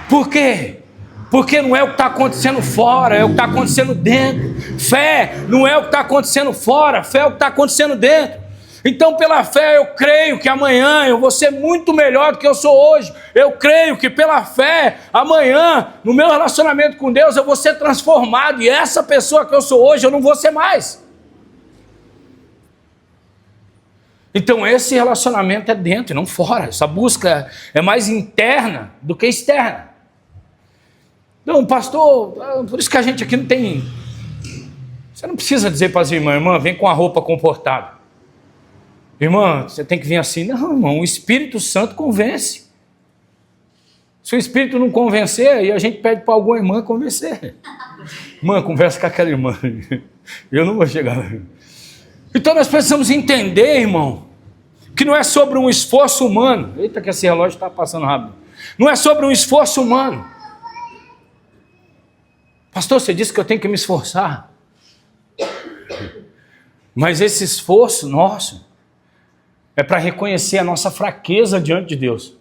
Por quê? Porque não é o que está acontecendo fora, é o que está acontecendo dentro. Fé não é o que está acontecendo fora, fé é o que está acontecendo dentro. Então, pela fé, eu creio que amanhã eu vou ser muito melhor do que eu sou hoje. Eu creio que pela fé, amanhã, no meu relacionamento com Deus, eu vou ser transformado. E essa pessoa que eu sou hoje, eu não vou ser mais. Então, esse relacionamento é dentro e não fora. Essa busca é mais interna do que externa. Não, pastor, por isso que a gente aqui não tem... Você não precisa dizer para as irmãs, irmã, vem com a roupa comportada. Irmã, você tem que vir assim. Não, irmão, o Espírito Santo convence. Se o Espírito não convencer, aí a gente pede para alguma irmã convencer. Irmã, conversa com aquela irmã. Eu não vou chegar lá. Então nós precisamos entender, irmão, que não é sobre um esforço humano. Eita, que esse relógio está passando rápido. Não é sobre um esforço humano. Pastor, você disse que eu tenho que me esforçar. Mas esse esforço nosso é para reconhecer a nossa fraqueza diante de Deus.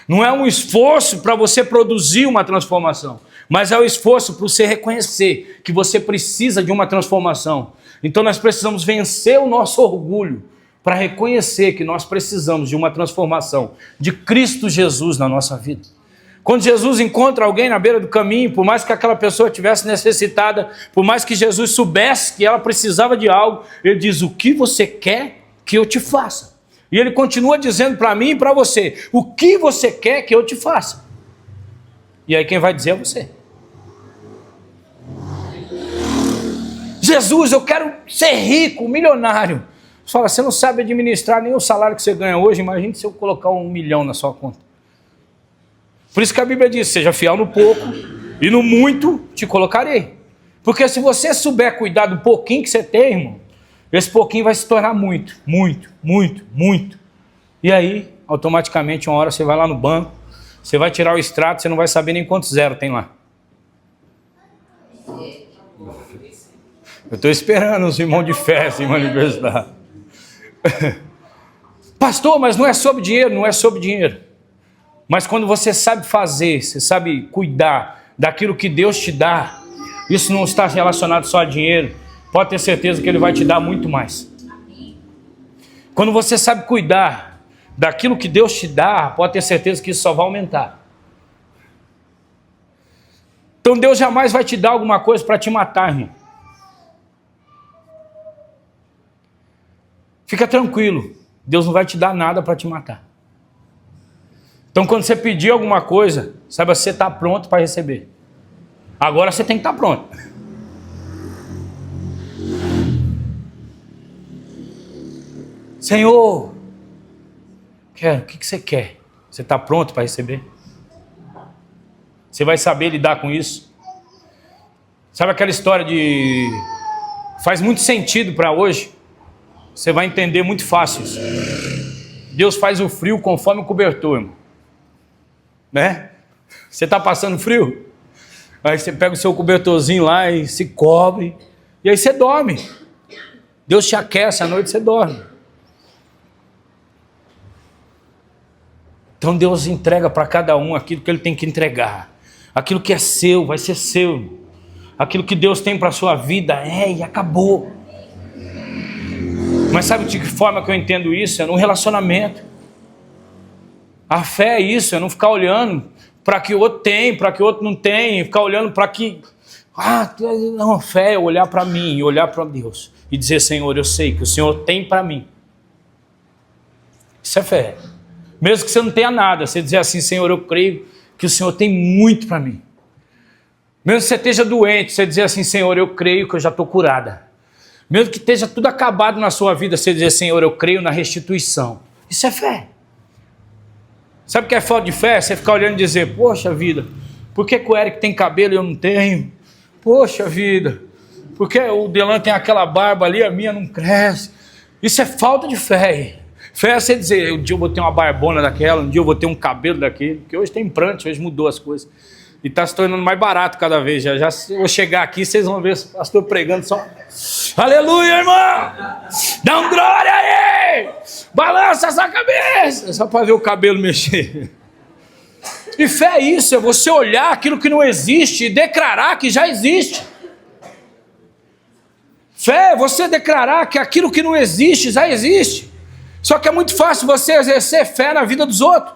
Não é um esforço para você produzir uma transformação, mas é o esforço para você reconhecer que você precisa de uma transformação. Então nós precisamos vencer o nosso orgulho para reconhecer que nós precisamos de uma transformação de Cristo Jesus na nossa vida. Quando Jesus encontra alguém na beira do caminho, por mais que aquela pessoa estivesse necessitada, por mais que Jesus soubesse que ela precisava de algo, ele diz, o que você quer que eu te faça? E ele continua dizendo para mim e para você, o que você quer que eu te faça? E aí quem vai dizer é você. Jesus, eu quero ser rico, milionário. Você fala, você não sabe administrar nem o salário que você ganha hoje, imagine se eu colocar 1 milhão na sua conta. Por isso que a Bíblia diz, seja fiel no pouco e no muito te colocarei. Porque se você souber cuidar do pouquinho que você tem, irmão, esse pouquinho vai se tornar muito, muito, muito, muito. E aí, automaticamente, uma hora você vai lá no banco, você vai tirar o extrato, você não vai saber nem quanto zero tem lá. Eu estou esperando os irmãos de fé se manifestar. Pastor, mas não é sobre dinheiro, não é sobre dinheiro. Mas quando você sabe fazer, você sabe cuidar daquilo que Deus te dá, isso não está relacionado só a dinheiro, pode ter certeza que Ele vai te dar muito mais. Quando você sabe cuidar daquilo que Deus te dá, pode ter certeza que isso só vai aumentar. Então Deus jamais vai te dar alguma coisa para te matar, irmão. Fica tranquilo, Deus não vai te dar nada para te matar. Então quando você pedir alguma coisa, saiba que você está pronto para receber. Agora você tem que estar pronto. Senhor, o que você quer? Você está pronto para receber? Você vai saber lidar com isso? Sabe aquela história de... Faz muito sentido para hoje. Você vai entender muito fácil isso. Deus faz o frio conforme o cobertor, irmão. Né? Você está passando frio? Aí você pega o seu cobertorzinho lá e se cobre. E aí você dorme. Deus te aquece, à noite você dorme. Então Deus entrega para cada um aquilo que Ele tem que entregar. Aquilo que é seu, vai ser seu. Aquilo que Deus tem para a sua vida e acabou. Mas sabe de que forma que eu entendo isso? É no relacionamento. A fé é isso, é não ficar olhando para que o outro tem, para que o outro não tem, ficar olhando para que... não, a fé é olhar para mim, olhar para Deus e dizer, Senhor, eu sei que o Senhor tem para mim. Isso é fé. Mesmo que você não tenha nada, você dizer assim, Senhor, eu creio que o Senhor tem muito para mim. Mesmo que você esteja doente, você dizer assim, Senhor, eu creio que eu já estou curada. Mesmo que esteja tudo acabado na sua vida, você dizer, Senhor, eu creio na restituição. Isso é fé. Sabe o que é falta de fé? Você ficar olhando e dizer, poxa vida, por que o Eric tem cabelo e eu não tenho? Poxa vida, por que o Delan tem aquela barba ali, a minha não cresce? Isso é falta de fé. Fé é você dizer, um dia eu vou ter uma barbona daquela, um dia eu vou ter um cabelo daquele, porque hoje tem implante, hoje mudou as coisas. E está se tornando mais barato cada vez. Já vou chegar aqui, vocês vão ver o pastor pregando só. Aleluia, irmão! Dá um glória aí! Balança essa cabeça! Só para ver o cabelo mexer. E fé é isso, é você olhar aquilo que não existe e declarar que já existe. Fé é você declarar que aquilo que não existe já existe. Só que é muito fácil você exercer fé na vida dos outros.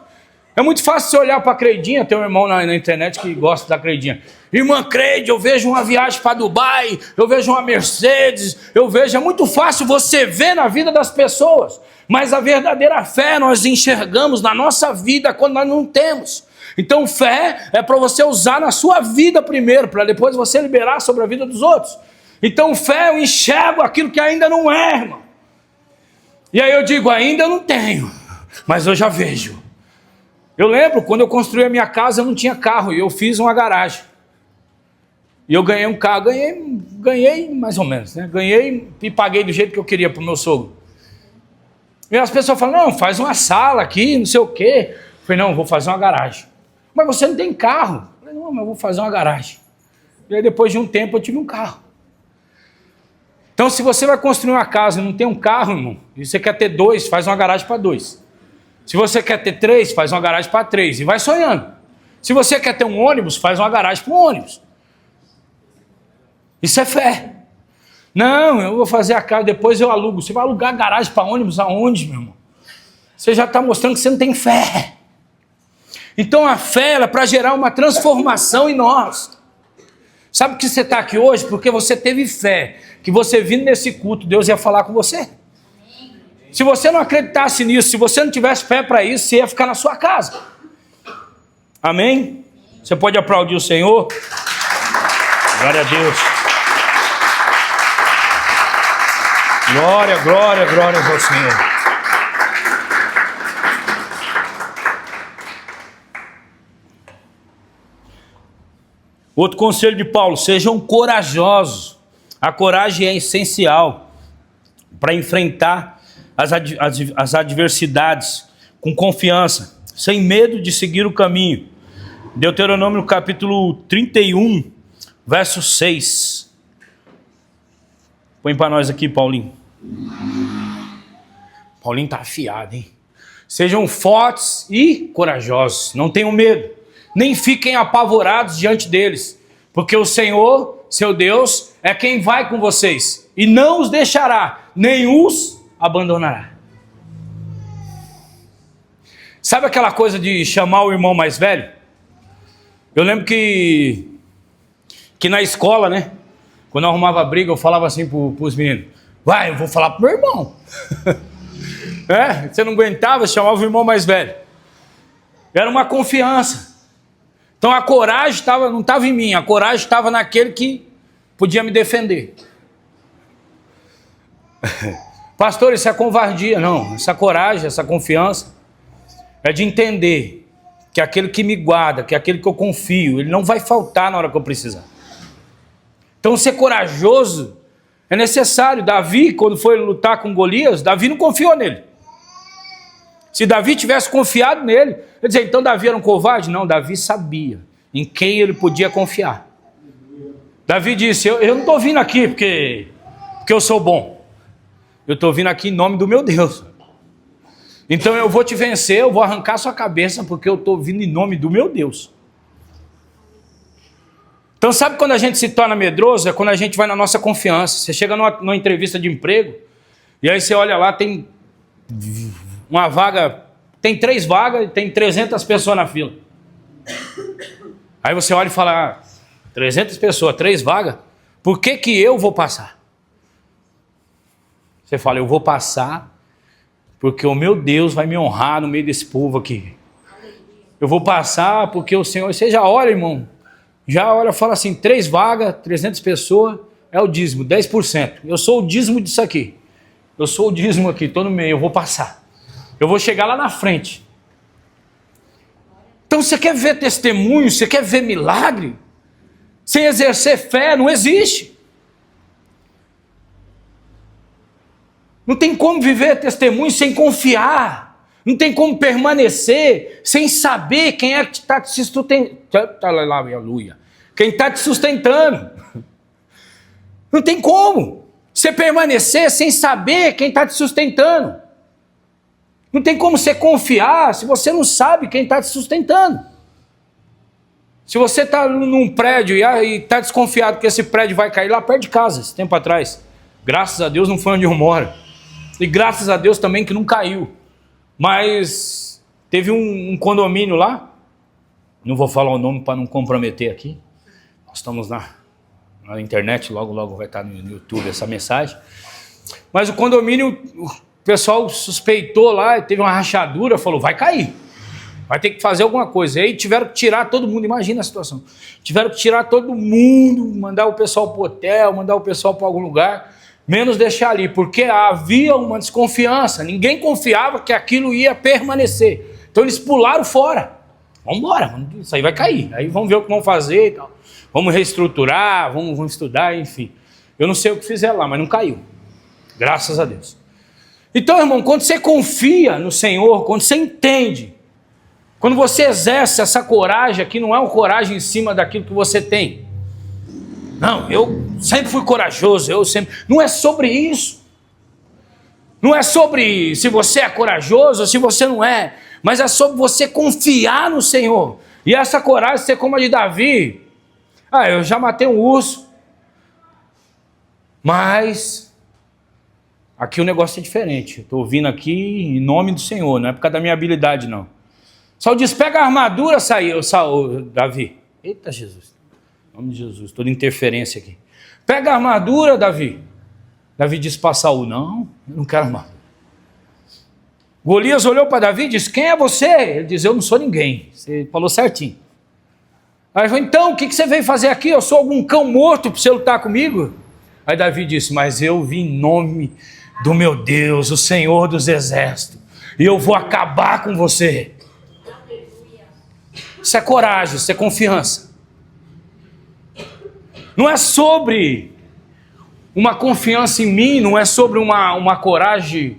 É muito fácil você olhar para a Creidinha, tem um irmão na internet que gosta da Creidinha. Irmã Creide, eu vejo uma viagem para Dubai, eu vejo uma Mercedes, é muito fácil você ver na vida das pessoas. Mas a verdadeira fé nós enxergamos na nossa vida quando nós não temos. Então fé é para você usar na sua vida primeiro, para depois você liberar sobre a vida dos outros. Então fé, eu enxergo aquilo que ainda não é, irmão. E aí eu digo, ainda não tenho, mas eu já vejo. Eu lembro, quando eu construí a minha casa, eu não tinha carro, e eu fiz uma garagem. E eu ganhei um carro, ganhei mais ou menos, né? Ganhei e paguei do jeito que eu queria para o meu sogro. E as pessoas falam, não, faz uma sala aqui, não sei o quê. Eu falei, não, vou fazer uma garagem. Mas você não tem carro. Eu falei, não, mas eu vou fazer uma garagem. E aí depois de um tempo eu tive um carro. Então se você vai construir uma casa e não tem um carro, irmão, e você quer ter 2, faz uma garagem para 2. Se você quer ter 3, faz uma garagem para 3 e vai sonhando. Se você quer ter um ônibus, faz uma garagem para um ônibus. Isso é fé. Não, eu vou fazer a casa, depois eu alugo. Você vai alugar garagem para ônibus aonde, meu irmão? Você já está mostrando que você não tem fé. Então a fé é para gerar uma transformação em nós. Sabe que você está aqui hoje? Porque você teve fé. Que você vindo nesse culto, Deus ia falar com você. Se você não acreditasse nisso, se você não tivesse fé para isso, você ia ficar na sua casa. Amém? Você pode aplaudir o Senhor? Glória a Deus. Glória, glória, glória ao Senhor. Outro conselho de Paulo, sejam corajosos. A coragem é essencial para enfrentar as adversidades com confiança, sem medo de seguir o caminho. Deuteronômio capítulo 31, verso 6. Põe para nós aqui, Paulinho. Paulinho está afiado, hein? Sejam fortes e corajosos, não tenham medo, nem fiquem apavorados diante deles, porque o Senhor, seu Deus, é quem vai com vocês, e não os deixará, nem os abandonará. Sabe aquela coisa de chamar o irmão mais velho? Eu lembro que na escola, né? Quando eu arrumava briga, eu falava assim para os meninos, vai, eu vou falar pro meu irmão. Você não aguentava, chamava o irmão mais velho. Era uma confiança. Então a coragem não estava em mim, a coragem estava naquele que podia me defender. Pastor, isso é covardia. Não, essa coragem, essa confiança é de entender que aquele que me guarda, que aquele que eu confio, ele não vai faltar na hora que eu precisar. Então ser corajoso é necessário. Davi, quando foi lutar com Golias, Davi não confiou nele. Se Davi tivesse confiado nele, eu ia dizer, então Davi era um covarde? Não, Davi sabia em quem ele podia confiar. Davi disse, eu não estou vindo aqui porque eu sou bom. Eu estou vindo aqui em nome do meu Deus. Então eu vou te vencer, eu vou arrancar sua cabeça porque eu estou vindo em nome do meu Deus. Então sabe quando a gente se torna medroso? É quando a gente vai na nossa confiança. Você chega numa entrevista de emprego e aí você olha lá, tem uma vaga, tem 3 vagas e tem 300 pessoas na fila. Aí você olha e fala, 300 pessoas, 3 vagas, por que eu vou passar? Você fala, eu vou passar porque o meu Deus vai me honrar no meio desse povo aqui. Eu vou passar porque o Senhor... Você já olha, irmão, já olha, fala assim, 3 vagas, 300 pessoas, é o dízimo, 10%. Eu sou o dízimo disso aqui. Eu sou o dízimo aqui, estou no meio, eu vou passar. Eu vou chegar lá na frente. Então você quer ver testemunho, você quer ver milagre? Sem exercer fé, não existe. Não tem como viver testemunho sem confiar. Não tem como permanecer sem saber quem é que está te sustentando. Aleluia. Quem está te sustentando. Não tem como você permanecer sem saber quem está te sustentando. Não tem como você confiar se você não sabe quem está te sustentando. Se você está num prédio e está desconfiado que esse prédio vai cair lá perto de casa, esse tempo atrás. Graças a Deus não foi onde eu moro. E graças a Deus também que não caiu. Mas teve um condomínio lá. Não vou falar o nome para não comprometer aqui. Nós estamos na internet, logo vai estar no YouTube essa mensagem. Mas o condomínio, o pessoal suspeitou lá, teve uma rachadura, falou, vai cair. Vai ter que fazer alguma coisa. E aí tiveram que tirar todo mundo, imagina a situação. Tiveram que tirar todo mundo, mandar o pessoal para o hotel, mandar o pessoal para algum lugar, menos deixar ali, porque havia uma desconfiança. Ninguém confiava que aquilo ia permanecer. Então eles pularam fora. Vamos embora, isso aí vai cair. Aí vamos ver o que vão fazer e tal. Vamos reestruturar, vamos estudar, enfim. Eu não sei o que fizeram lá, mas não caiu. Graças a Deus. Então, irmão, quando você confia no Senhor, quando você entende, quando você exerce essa coragem aqui, não é uma coragem em cima daquilo que você tem. Não, eu sempre fui corajoso, Não é sobre isso. Não é sobre se você é corajoso ou se você não é, mas é sobre você confiar no Senhor. E essa coragem ser como a de Davi. Eu já matei um urso, mas aqui o negócio é diferente. Estou vindo aqui em nome do Senhor, não é por causa da minha habilidade, não. Saul diz, pega a armadura, Davi. Eita Jesus, em nome de Jesus, toda interferência aqui. Pega a armadura, Davi. Davi disse para Saul, não, eu não quero armadura. Golias olhou para Davi e disse, quem é você? Ele diz, eu não sou ninguém. Você falou certinho. Aí ele falou, então, o que você veio fazer aqui? Eu sou algum cão morto para você lutar comigo? Aí Davi disse, mas eu vim em nome do meu Deus, o Senhor dos Exércitos, e eu vou acabar com você. Isso é coragem, isso é confiança. Não é sobre uma confiança em mim, não é sobre uma coragem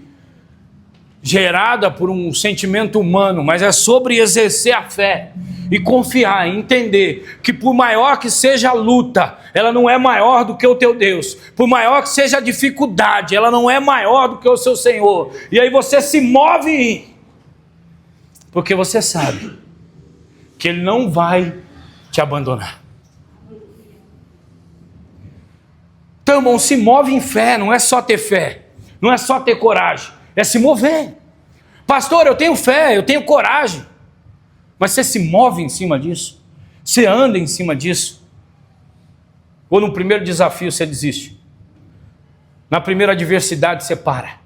gerada por um sentimento humano, mas é sobre exercer a fé e confiar, entender que por maior que seja a luta, ela não é maior do que o teu Deus. Por maior que seja a dificuldade, ela não é maior do que o seu Senhor. E aí você se move, porque você sabe que Ele não vai te abandonar. Então, irmão, se move em fé, não é só ter fé, não é só ter coragem, é se mover. Pastor, eu tenho fé, eu tenho coragem, mas você se move em cima disso? Você anda em cima disso? Ou no primeiro desafio você desiste? Na primeira adversidade você para?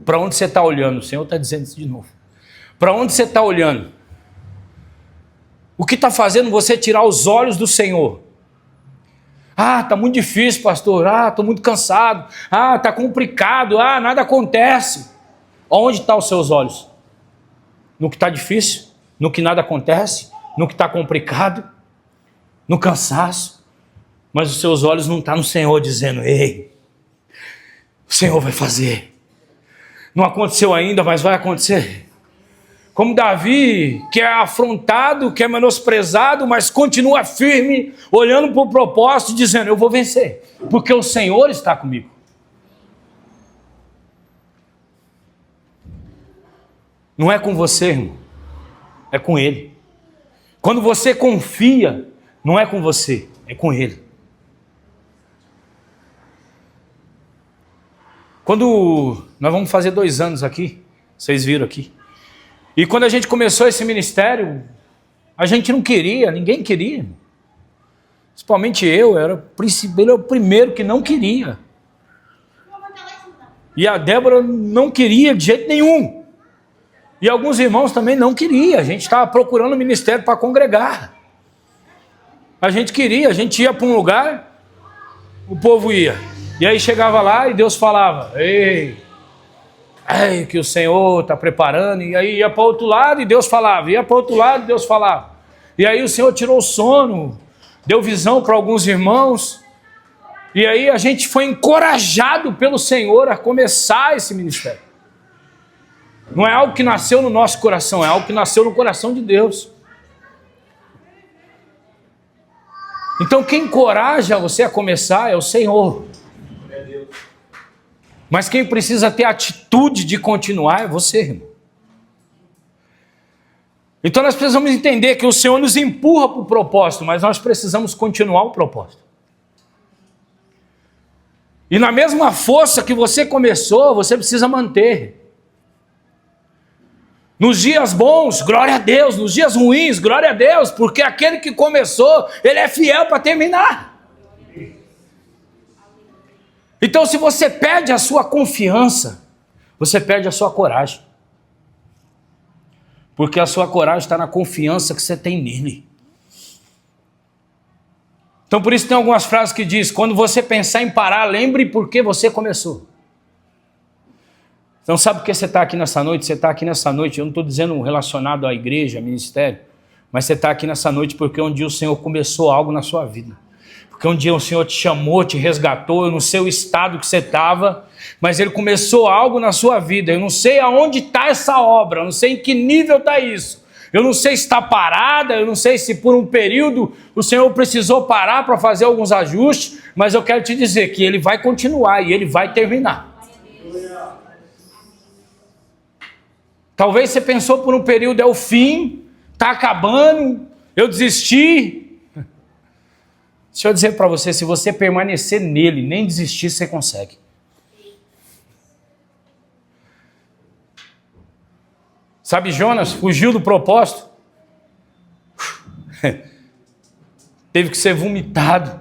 Para onde você está olhando? O Senhor está dizendo isso de novo. Para onde você está olhando? O que está fazendo você tirar os olhos do Senhor? Ah, está muito difícil, pastor. Ah, estou muito cansado. Ah, está complicado. Ah, nada acontece. Onde estão os seus olhos? No que está difícil? No que nada acontece? No que está complicado? No cansaço? Mas os seus olhos não estão no Senhor dizendo: ei, o Senhor vai fazer. Não aconteceu ainda, mas vai acontecer. Como Davi, que é afrontado, que é menosprezado, mas continua firme, olhando para o propósito, dizendo: eu vou vencer, porque o Senhor está comigo. Não é com você, irmão, é com Ele. Quando você confia, não é com você, é com Ele. Quando nós vamos fazer 2 anos aqui, vocês viram aqui, e quando a gente começou esse ministério, a gente não queria, ninguém queria. Principalmente eu era o primeiro que não queria. E a Débora não queria de jeito nenhum. E alguns irmãos também não queriam. A gente estava procurando ministério para congregar. A gente queria, a gente ia para um lugar, o povo ia. E aí chegava lá e Deus falava: ei, que o Senhor está preparando. E aí ia para o outro lado e Deus falava. Ia para o outro lado e Deus falava. E aí o Senhor tirou o sono, deu visão para alguns irmãos. E aí a gente foi encorajado pelo Senhor a começar esse ministério. Não é algo que nasceu no nosso coração, é algo que nasceu no coração de Deus. Então quem encoraja você a começar é o Senhor. Mas quem precisa ter a atitude de continuar é você, irmão. Então nós precisamos entender que o Senhor nos empurra para o propósito, mas nós precisamos continuar o propósito. E na mesma força que você começou, você precisa manter. Nos dias bons, glória a Deus. Nos dias ruins, glória a Deus. Porque aquele que começou, ele é fiel para terminar. Então, se você perde a sua confiança, você perde a sua coragem. Porque a sua coragem está na confiança que você tem nele. Então, por isso tem algumas frases que diz: quando você pensar em parar, lembre por que você começou. Então, sabe por que você está aqui nessa noite? Você está aqui nessa noite, eu não estou dizendo relacionado à igreja, ao ministério, mas você está aqui nessa noite porque um dia o Senhor começou algo na sua vida. Porque um dia o Senhor te chamou, te resgatou, eu não sei o estado que você estava, mas Ele começou algo na sua vida. Eu não sei aonde está essa obra, eu não sei em que nível está isso. Eu não sei se está parada, eu não sei se por um período o Senhor precisou parar para fazer alguns ajustes, mas eu quero te dizer que Ele vai continuar e Ele vai terminar. Talvez você pensou por um período, é o fim, está acabando, eu desisti. Deixa eu dizer para você, se você permanecer nele, nem desistir você consegue. Sabe, Jonas fugiu do propósito. Teve que ser vomitado.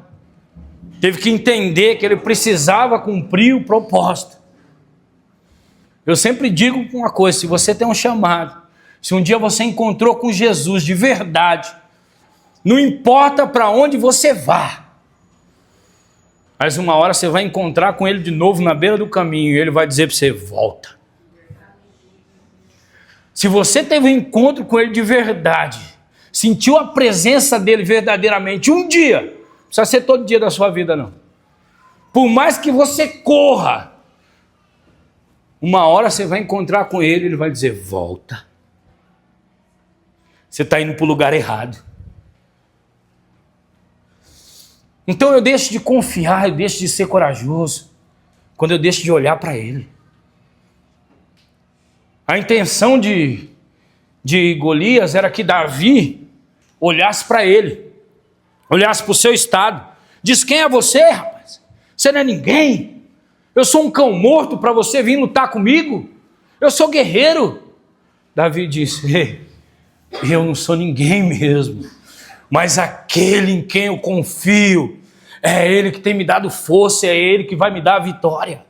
Teve que entender que ele precisava cumprir o propósito. Eu sempre digo uma coisa: se você tem um chamado, se um dia você encontrou com Jesus de verdade, não importa para onde você vá, mas uma hora você vai encontrar com ele de novo na beira do caminho e ele vai dizer para você: volta. Se você teve um encontro com ele de verdade, sentiu a presença dele verdadeiramente um dia, não precisa ser todo dia da sua vida não, por mais que você corra, uma hora você vai encontrar com ele e ele vai dizer: volta. Você está indo para o lugar errado. Então eu deixo de confiar, eu deixo de ser corajoso, quando eu deixo de olhar para ele. A intenção de Golias era que Davi olhasse para ele, olhasse para o seu estado. Diz: quem é você, rapaz? Você não é ninguém. Eu sou um cão morto para você vir lutar comigo? Eu sou guerreiro. Davi disse: eu não sou ninguém mesmo, mas aquele em quem eu confio, é Ele que tem me dado força, é Ele que vai me dar a vitória.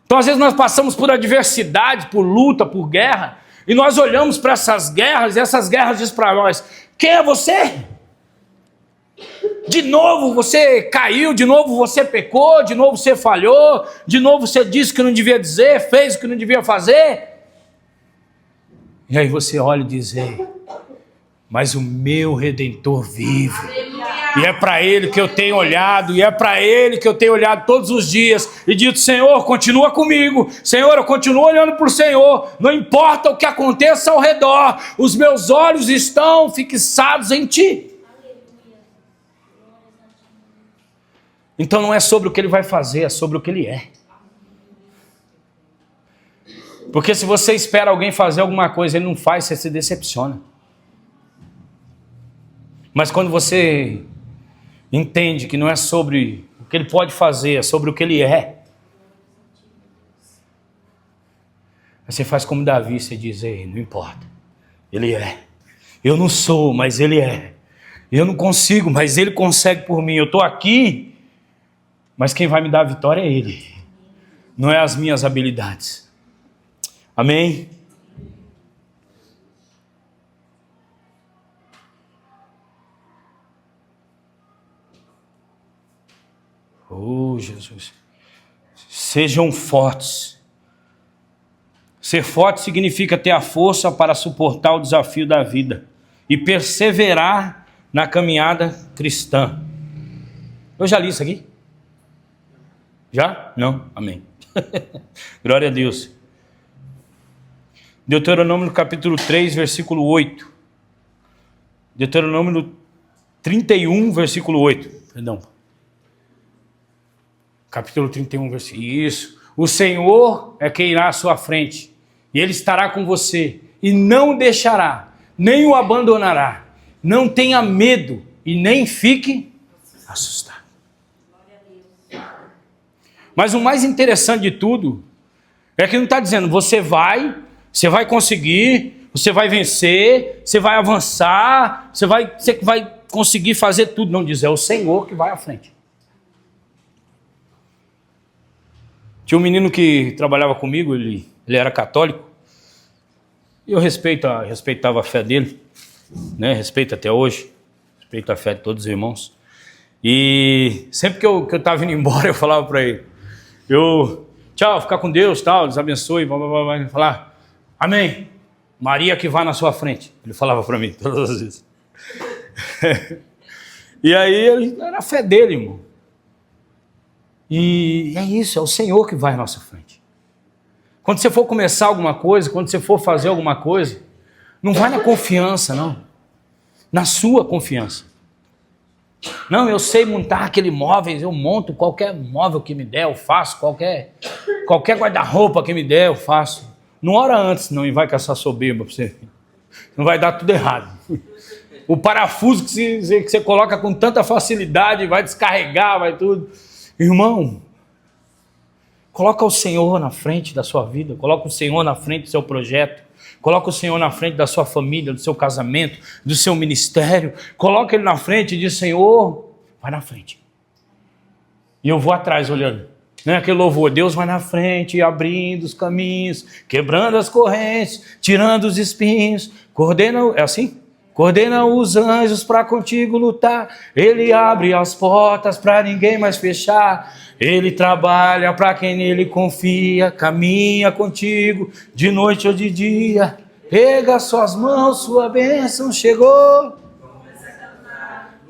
Então às vezes nós passamos por adversidade, por luta, por guerra, e nós olhamos para essas guerras, e essas guerras dizem para nós: quem é você? De novo você caiu, de novo você pecou, de novo você falhou, de novo você disse o que não devia dizer, fez o que não devia fazer. E aí você olha e diz: ei, mas o meu Redentor vive. E é para Ele que eu tenho olhado, e é para Ele que eu tenho olhado todos os dias, e dito: Senhor, continua comigo, Senhor, eu continuo olhando para o Senhor, não importa o que aconteça ao redor, os meus olhos estão fixados em Ti. Então não é sobre o que Ele vai fazer, é sobre o que Ele é. Porque se você espera alguém fazer alguma coisa e Ele não faz, você se decepciona. Mas quando você entende que não é sobre o que Ele pode fazer, é sobre o que Ele é, você faz como Davi, você diz: ei, não importa, Ele é. Eu não sou, mas Ele é. Eu não consigo, mas Ele consegue por mim. Eu estou aqui, mas quem vai me dar a vitória é Ele, não é as minhas habilidades. Amém? Oh, Jesus. Sejam fortes. Ser forte significa ter a força para suportar o desafio da vida e perseverar na caminhada cristã. Eu já li isso aqui? Já? Não? Amém. Glória a Deus. Deuteronômio capítulo 3, versículo 8. Deuteronômio 31, versículo 8. Perdão. Capítulo 31, versículo. Isso. O Senhor é quem irá à sua frente, e Ele estará com você, e não o deixará, nem o abandonará. Não tenha medo, e nem fique assustado. Mas o mais interessante de tudo é que não está dizendo: você vai conseguir, você vai vencer, você vai avançar, você vai conseguir fazer tudo. Não diz: é o Senhor que vai à frente. Tinha um menino que trabalhava comigo, ele era católico, e eu respeitava a fé dele, né? Respeito até hoje, respeito a fé de todos os irmãos. E sempre que eu estava indo embora, eu falava para ele: tchau, fica com Deus, tal, Deus abençoe, vai falar: amém, Maria que vai na sua frente. Ele falava para mim todas as vezes. E aí era a fé dele, irmão. E é isso, é o Senhor que vai à nossa frente. Quando você for começar alguma coisa, quando você for fazer alguma coisa, não vai na confiança, não. Na sua confiança. Não, eu sei montar aquele móvel, eu monto qualquer móvel que me der, eu faço, qualquer guarda-roupa que me der, eu faço. Não ora antes, não, e vai caçar soberba para você. Não vai dar tudo errado. O parafuso que você coloca com tanta facilidade, vai descarregar, vai tudo. Irmão, coloca o Senhor na frente da sua vida, coloca o Senhor na frente do seu projeto, coloca o Senhor na frente da sua família, do seu casamento, do seu ministério, coloca Ele na frente e diz: Senhor, vai na frente. E eu vou atrás olhando, né? Aquele louvor: Deus vai na frente, abrindo os caminhos, quebrando as correntes, tirando os espinhos, coordena, é assim? Coordena os anjos para contigo lutar. Ele abre as portas para ninguém mais fechar. Ele trabalha para quem nele confia. Caminha contigo de noite ou de dia. Pega suas mãos, sua bênção chegou.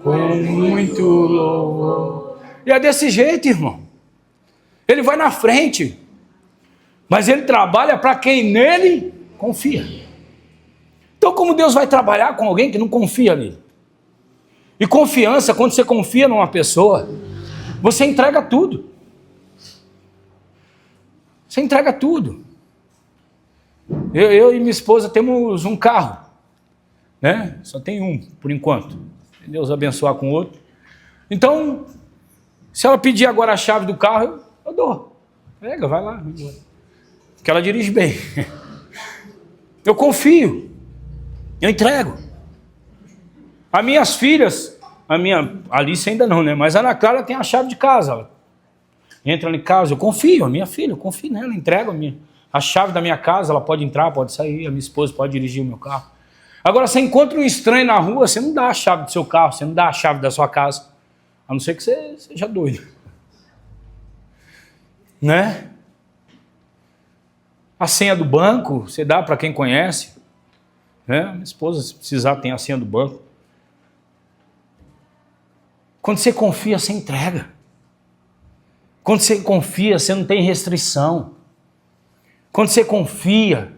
Com muito louvor. E é desse jeito, irmão. Ele vai na frente. Mas ele trabalha para quem nele confia. Então, como Deus vai trabalhar com alguém que não confia nele? E confiança, quando você confia numa pessoa, você entrega tudo. Você entrega tudo. Eu e minha esposa temos um carro, né? Só tem um, por enquanto. Deus abençoar com outro. Então, se ela pedir agora a chave do carro, eu dou. Pega, vai lá. Porque ela dirige bem. Eu confio. Eu entrego. As minhas filhas, a minha Alice ainda não, né? Mas a Ana Clara tem a chave de casa. Ela entra em casa, eu confio, a minha filha, eu confio nela, entrego a chave da minha casa, ela pode entrar, pode sair, a minha esposa pode dirigir o meu carro. Agora, você encontra um estranho na rua, você não dá a chave do seu carro, você não dá a chave da sua casa. A não ser que você seja doido. Né? A senha do banco, você dá para quem conhece. Né? Minha esposa, se precisar, tem a senha do banco. Quando você confia, você entrega. Quando você confia, você não tem restrição. Quando você confia,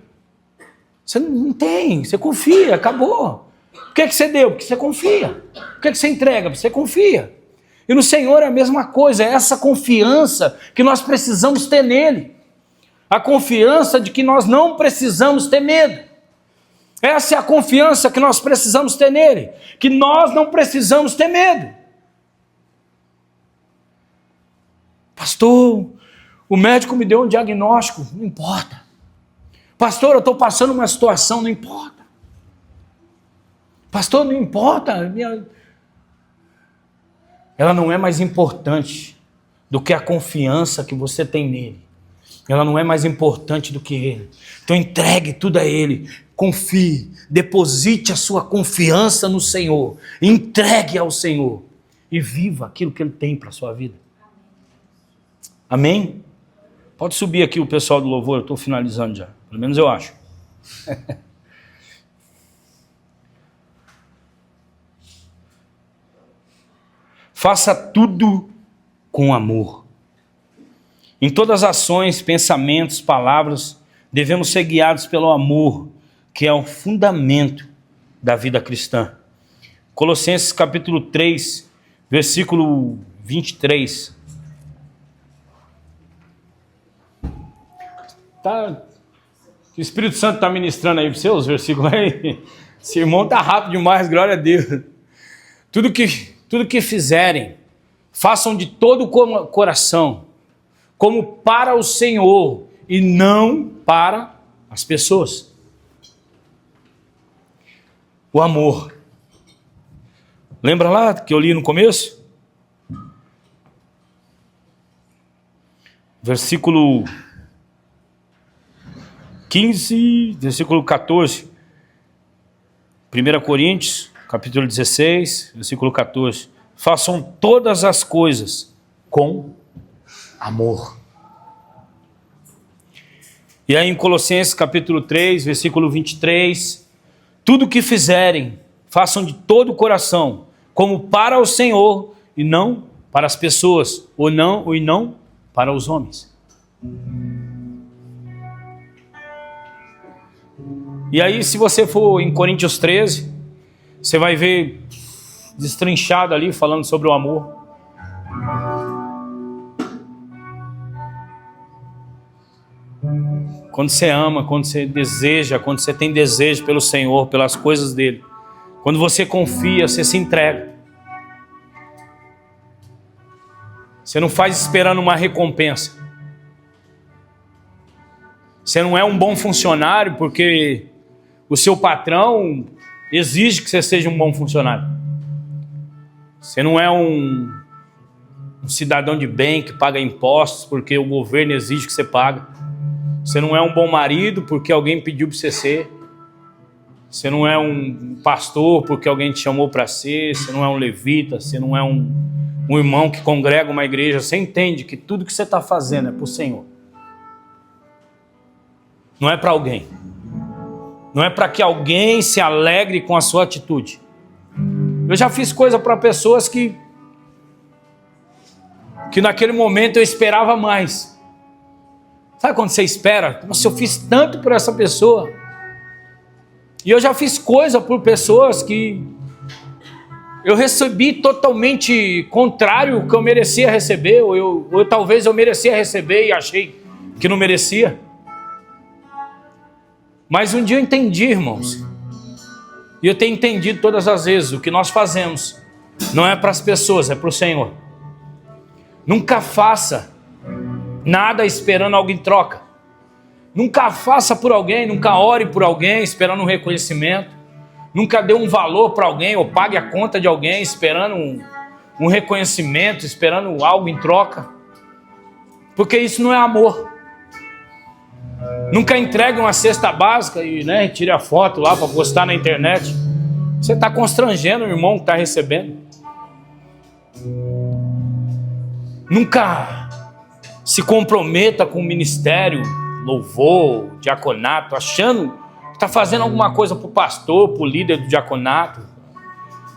você não tem, você confia, acabou. Por que você deu? Porque você confia. Por que você entrega? Porque você confia. E no Senhor é a mesma coisa, é essa confiança que nós precisamos ter nele. A confiança de que nós não precisamos ter medo. Essa é a confiança que nós precisamos ter nele, que nós não precisamos ter medo. Pastor, o médico me deu um diagnóstico, não importa. Pastor, eu estou passando uma situação, não importa. Pastor, não importa. Ela não é mais importante do que a confiança que você tem nele. Ela não é mais importante do que ele. Então entregue tudo a ele. Confie, deposite a sua confiança no Senhor. Entregue ao Senhor. E viva aquilo que ele tem para a sua vida. Amém? Pode subir aqui o pessoal do louvor, eu estou finalizando já. Pelo menos eu acho. Faça tudo com amor. Em todas as ações, pensamentos, palavras, devemos ser guiados pelo amor, que é o fundamento da vida cristã. Colossenses capítulo 3, versículo 23. O Espírito Santo está ministrando aí para você os versículos aí. Esse irmão está rápido demais, glória a Deus. Tudo que fizerem, façam de todo o coração, como para o Senhor e não para as pessoas. O amor. Lembra lá que eu li no começo? Versículo 15, versículo 14. 1 Coríntios, capítulo 16, versículo 14. Façam todas as coisas com amor. E aí em Colossenses capítulo 3, versículo 23, tudo que fizerem, façam de todo o coração, como para o Senhor e não para as pessoas, ou não para os homens. E aí se você for em Coríntios 13, você vai ver destrinchado ali, falando sobre o amor. Quando você ama, quando você deseja, quando você tem desejo pelo Senhor, pelas coisas dele, quando você confia, você se entrega. Você não faz esperando uma recompensa. Você não é um bom funcionário porque o seu patrão exige que você seja um bom funcionário. Você não é um cidadão de bem que paga impostos porque o governo exige que você pague. Você não é um bom marido porque alguém pediu para você ser. Você não é um pastor porque alguém te chamou para ser. Você não é um levita. Você não é um irmão que congrega uma igreja. Você entende que tudo que você está fazendo é para o Senhor. Não é para alguém. Não é para que alguém se alegre com a sua atitude. Eu já fiz coisa para pessoas que naquele momento eu esperava mais. Sabe quando você espera? Nossa, eu fiz tanto por essa pessoa. E eu já fiz coisa por pessoas que eu recebi totalmente contrário ao que eu merecia receber, ou talvez eu merecia receber e achei que não merecia. Mas um dia eu entendi, irmãos, e eu tenho entendido todas as vezes, o que nós fazemos não é para as pessoas, é para o Senhor. Nunca faça nada esperando algo em troca. Nunca faça por alguém, nunca ore por alguém esperando um reconhecimento. Nunca dê um valor para alguém ou pague a conta de alguém esperando um reconhecimento, esperando algo em troca. Porque isso não é amor. Nunca entregue uma cesta básica e tire a foto lá para postar na internet. Você está constrangendo o irmão que está recebendo. Nunca se comprometa com o ministério, louvor, diaconato, achando que está fazendo alguma coisa para o pastor, para o líder do diaconato.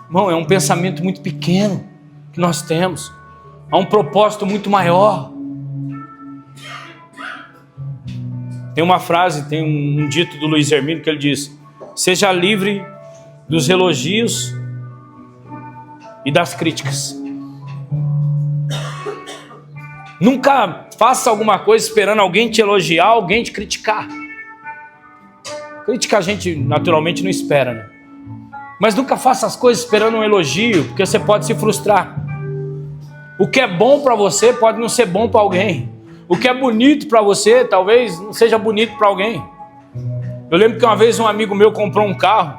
Irmão, é um pensamento muito pequeno que nós temos. Há um propósito muito maior. Tem uma frase, tem um dito do Luiz Hermínio que ele diz: seja livre dos elogios e das críticas. Nunca faça alguma coisa esperando alguém te elogiar, alguém te criticar. Crítica a gente naturalmente não espera, né? Mas nunca faça as coisas esperando um elogio, porque você pode se frustrar. O que é bom para você pode não ser bom para alguém. O que é bonito para você talvez não seja bonito para alguém. Eu lembro que uma vez um amigo meu comprou um carro,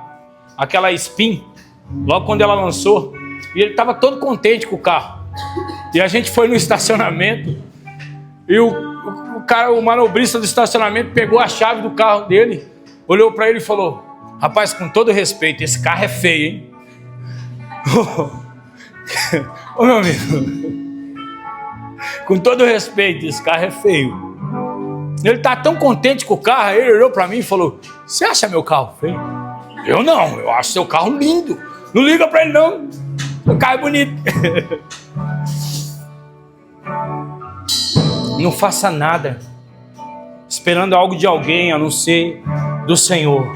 aquela Spin, logo quando ela lançou, e ele estava todo contente com o carro. E a gente foi no estacionamento e o manobrista do estacionamento pegou a chave do carro dele, olhou para ele e falou: rapaz, com todo respeito, esse carro é feio, hein? Ô meu amigo, com todo respeito, esse carro é feio. Ele tá tão contente com o carro, ele olhou para mim e falou: você acha meu carro feio? Eu não, eu acho seu carro lindo. Não liga para ele não, seu carro é bonito. Não faça nada esperando algo de alguém a não ser do Senhor.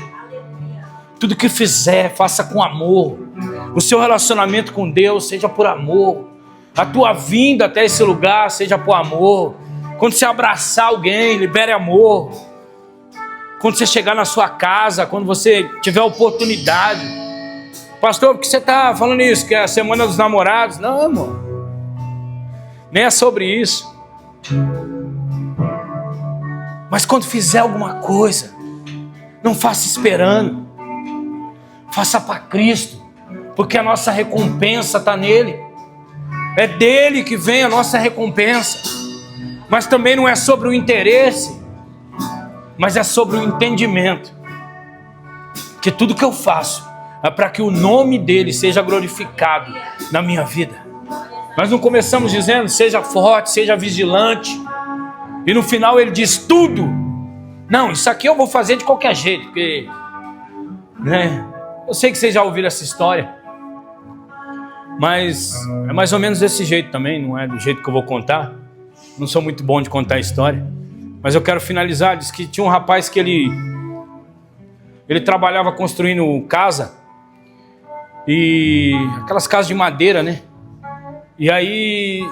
Tudo que fizer, faça com amor. O seu relacionamento com Deus seja por amor. A tua vinda até esse lugar seja por amor. Quando você abraçar alguém, libere amor. Quando você chegar na sua casa, quando você tiver oportunidade. Pastor, por que você está falando isso? Que é a semana dos namorados? Não, amor. Nem é sobre isso. Mas quando fizer alguma coisa, não faça esperando. Faça para Cristo, porque a nossa recompensa está nele. É dele que vem a nossa recompensa. Mas também não é sobre o interesse, mas é sobre o entendimento. Que tudo que eu faço é para que o nome dele seja glorificado na minha vida. Nós não começamos dizendo: seja forte, seja vigilante. E no final ele diz tudo. Não, isso aqui eu vou fazer de qualquer jeito, porque, né? Eu sei que vocês já ouviram essa história, mas é mais ou menos desse jeito também, não é do jeito que eu vou contar. Não sou muito bom de contar a história, mas eu quero finalizar. Diz que tinha um rapaz que ele trabalhava construindo casa, e aquelas casas de madeira, né? E aí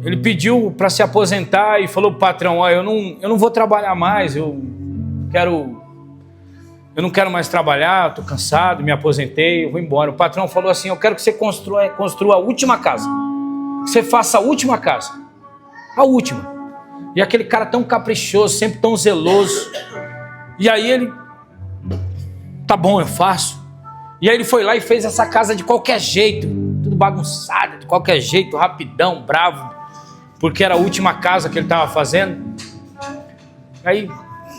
ele pediu para se aposentar e falou pro patrão: ó, eu não vou trabalhar mais, eu não quero mais trabalhar, estou cansado, me aposentei, eu vou embora. O patrão falou assim: eu quero que você construa a última casa, que você faça a última casa, a última. E aquele cara tão caprichoso, sempre tão zeloso, e aí ele: tá bom, eu faço. E aí ele foi lá e fez essa casa de qualquer jeito, tudo bagunçado, de qualquer jeito, rapidão, bravo, porque era a última casa que ele estava fazendo. Aí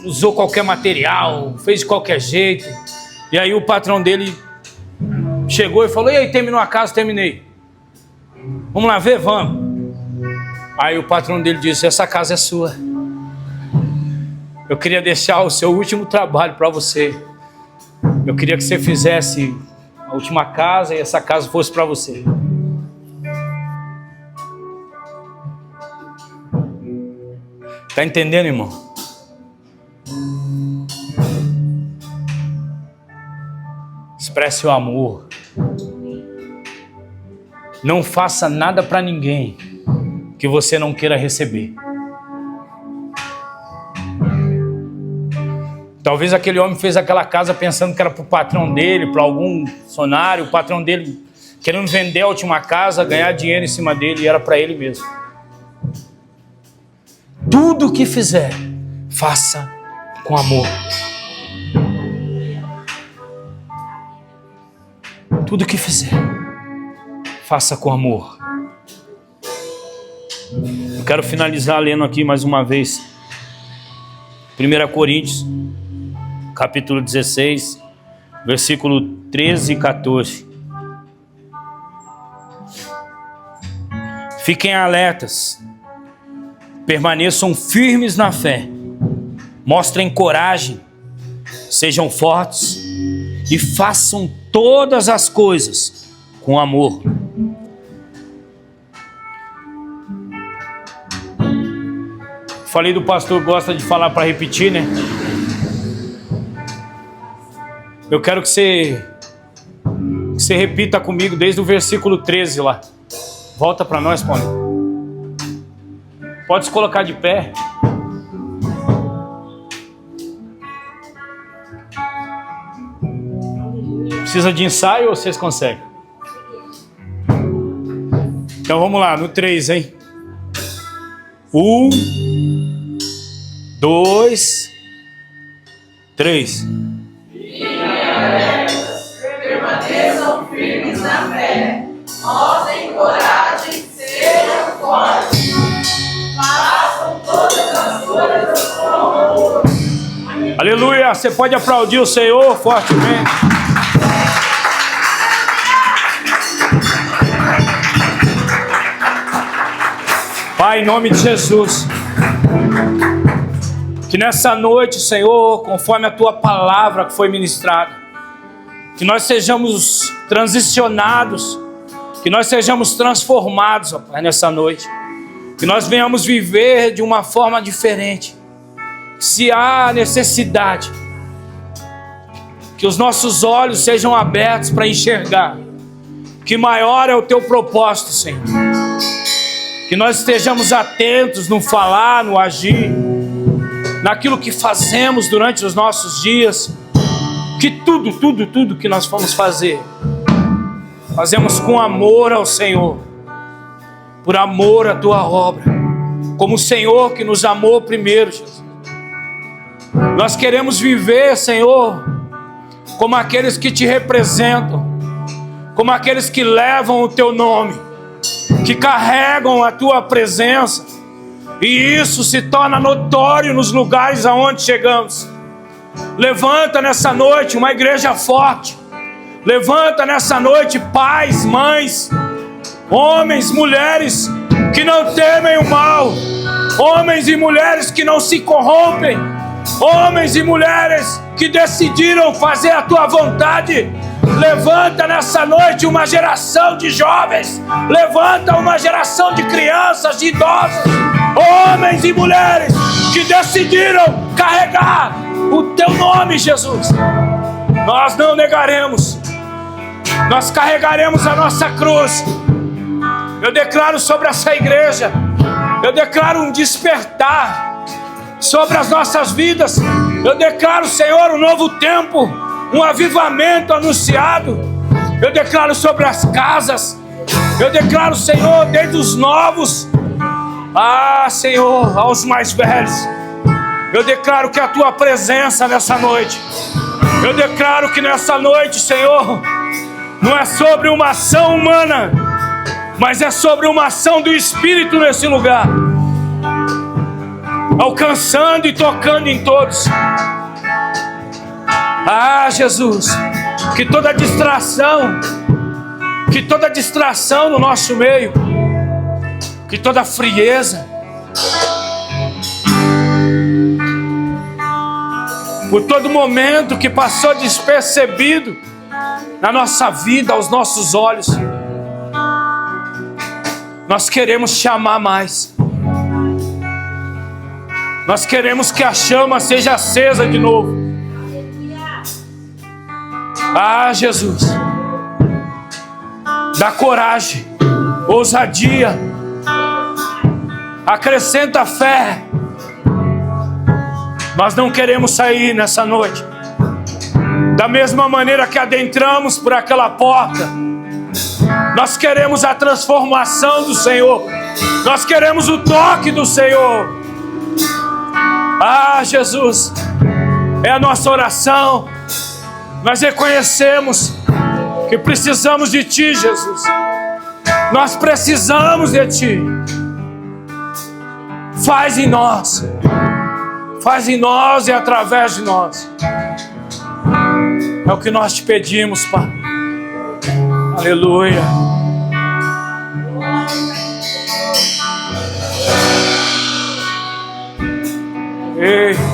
usou qualquer material, fez de qualquer jeito. E aí o patrão dele chegou e falou: e aí, terminou a casa? Terminei. Vamos lá ver? Vamos. Aí o patrão dele disse: essa casa é sua. Eu queria deixar o seu último trabalho para você. Eu queria que você fizesse a última casa e essa casa fosse para você. Tá entendendo, irmão? Expresse o amor. Não faça nada para ninguém que você não queira receber. Talvez aquele homem fez aquela casa pensando que era para o patrão dele, para algum funcionário, o patrão dele querendo vender a última casa, ganhar dinheiro em cima dele, e era para ele mesmo. Tudo o que fizer, faça com amor. Tudo o que fizer, faça com amor. Eu quero finalizar lendo aqui mais uma vez 1 Coríntios, capítulo 16, versículo 13 e 14. Fiquem alertas, permaneçam firmes na fé, mostrem coragem, sejam fortes e façam todas as coisas com amor. Falei do pastor, gosta de falar para repetir, né? Eu quero que você repita comigo desde o versículo 13 lá. Volta para nós, Paulo. Pode se colocar de pé. Precisa de ensaio ou vocês conseguem? Então vamos lá, no 3, hein? 1, 2, 3. Permaneçam firmes na fé, mostrem coragem, sejam fortes, façam todas as coisas com amor. Aleluia! Você pode aplaudir o Senhor fortemente. Pai, em nome de Jesus, que nessa noite, Senhor, conforme a Tua palavra que foi ministrada, que nós sejamos transicionados, que nós sejamos transformados, ó Pai, nessa noite, que nós venhamos viver de uma forma diferente. Se há necessidade, que os nossos olhos sejam abertos para enxergar que maior é o Teu propósito, Senhor. Que nós estejamos atentos no falar, no agir, naquilo que fazemos durante os nossos dias. Que tudo que nós vamos fazer, fazemos com amor ao Senhor, por amor à Tua obra, como o Senhor que nos amou primeiro, Jesus. Nós queremos viver, Senhor, como aqueles que Te representam, como aqueles que levam o Teu nome, que carregam a Tua presença, e isso se torna notório nos lugares aonde chegamos. Levanta nessa noite uma igreja forte. Levanta nessa noite pais, mães, homens, mulheres que não temem o mal, homens e mulheres que não se corrompem, homens e mulheres que decidiram fazer a Tua vontade. Levanta nessa noite uma geração de jovens, levanta uma geração de crianças, de idosos, homens e mulheres que decidiram carregar o Teu nome, Jesus. Nós não negaremos, nós carregaremos a nossa cruz. Eu declaro sobre essa igreja, eu declaro um despertar sobre as nossas vidas. Eu declaro, Senhor, um novo tempo, um avivamento anunciado. Eu declaro sobre as casas, eu declaro, Senhor, desde os novos, Senhor, aos mais velhos. Eu declaro que a Tua presença nessa noite, eu declaro que nessa noite, Senhor, não é sobre uma ação humana, mas é sobre uma ação do Espírito nesse lugar, alcançando e tocando em todos. Jesus, que toda distração no nosso meio, que toda frieza, por todo momento que passou despercebido na nossa vida, aos nossos olhos, nós queremos Te amar mais. Nós queremos que a chama seja acesa de novo. Jesus, dá coragem, ousadia, acrescenta fé. Nós não queremos sair nessa noite da mesma maneira que adentramos por aquela porta. Nós queremos a transformação do Senhor, nós queremos o toque do Senhor. Jesus, é a nossa oração. Nós reconhecemos que precisamos de Ti, Jesus. Nós precisamos de Ti. Faz em nós e através de nós. É o que nós Te pedimos, Pai. Aleluia. Ei.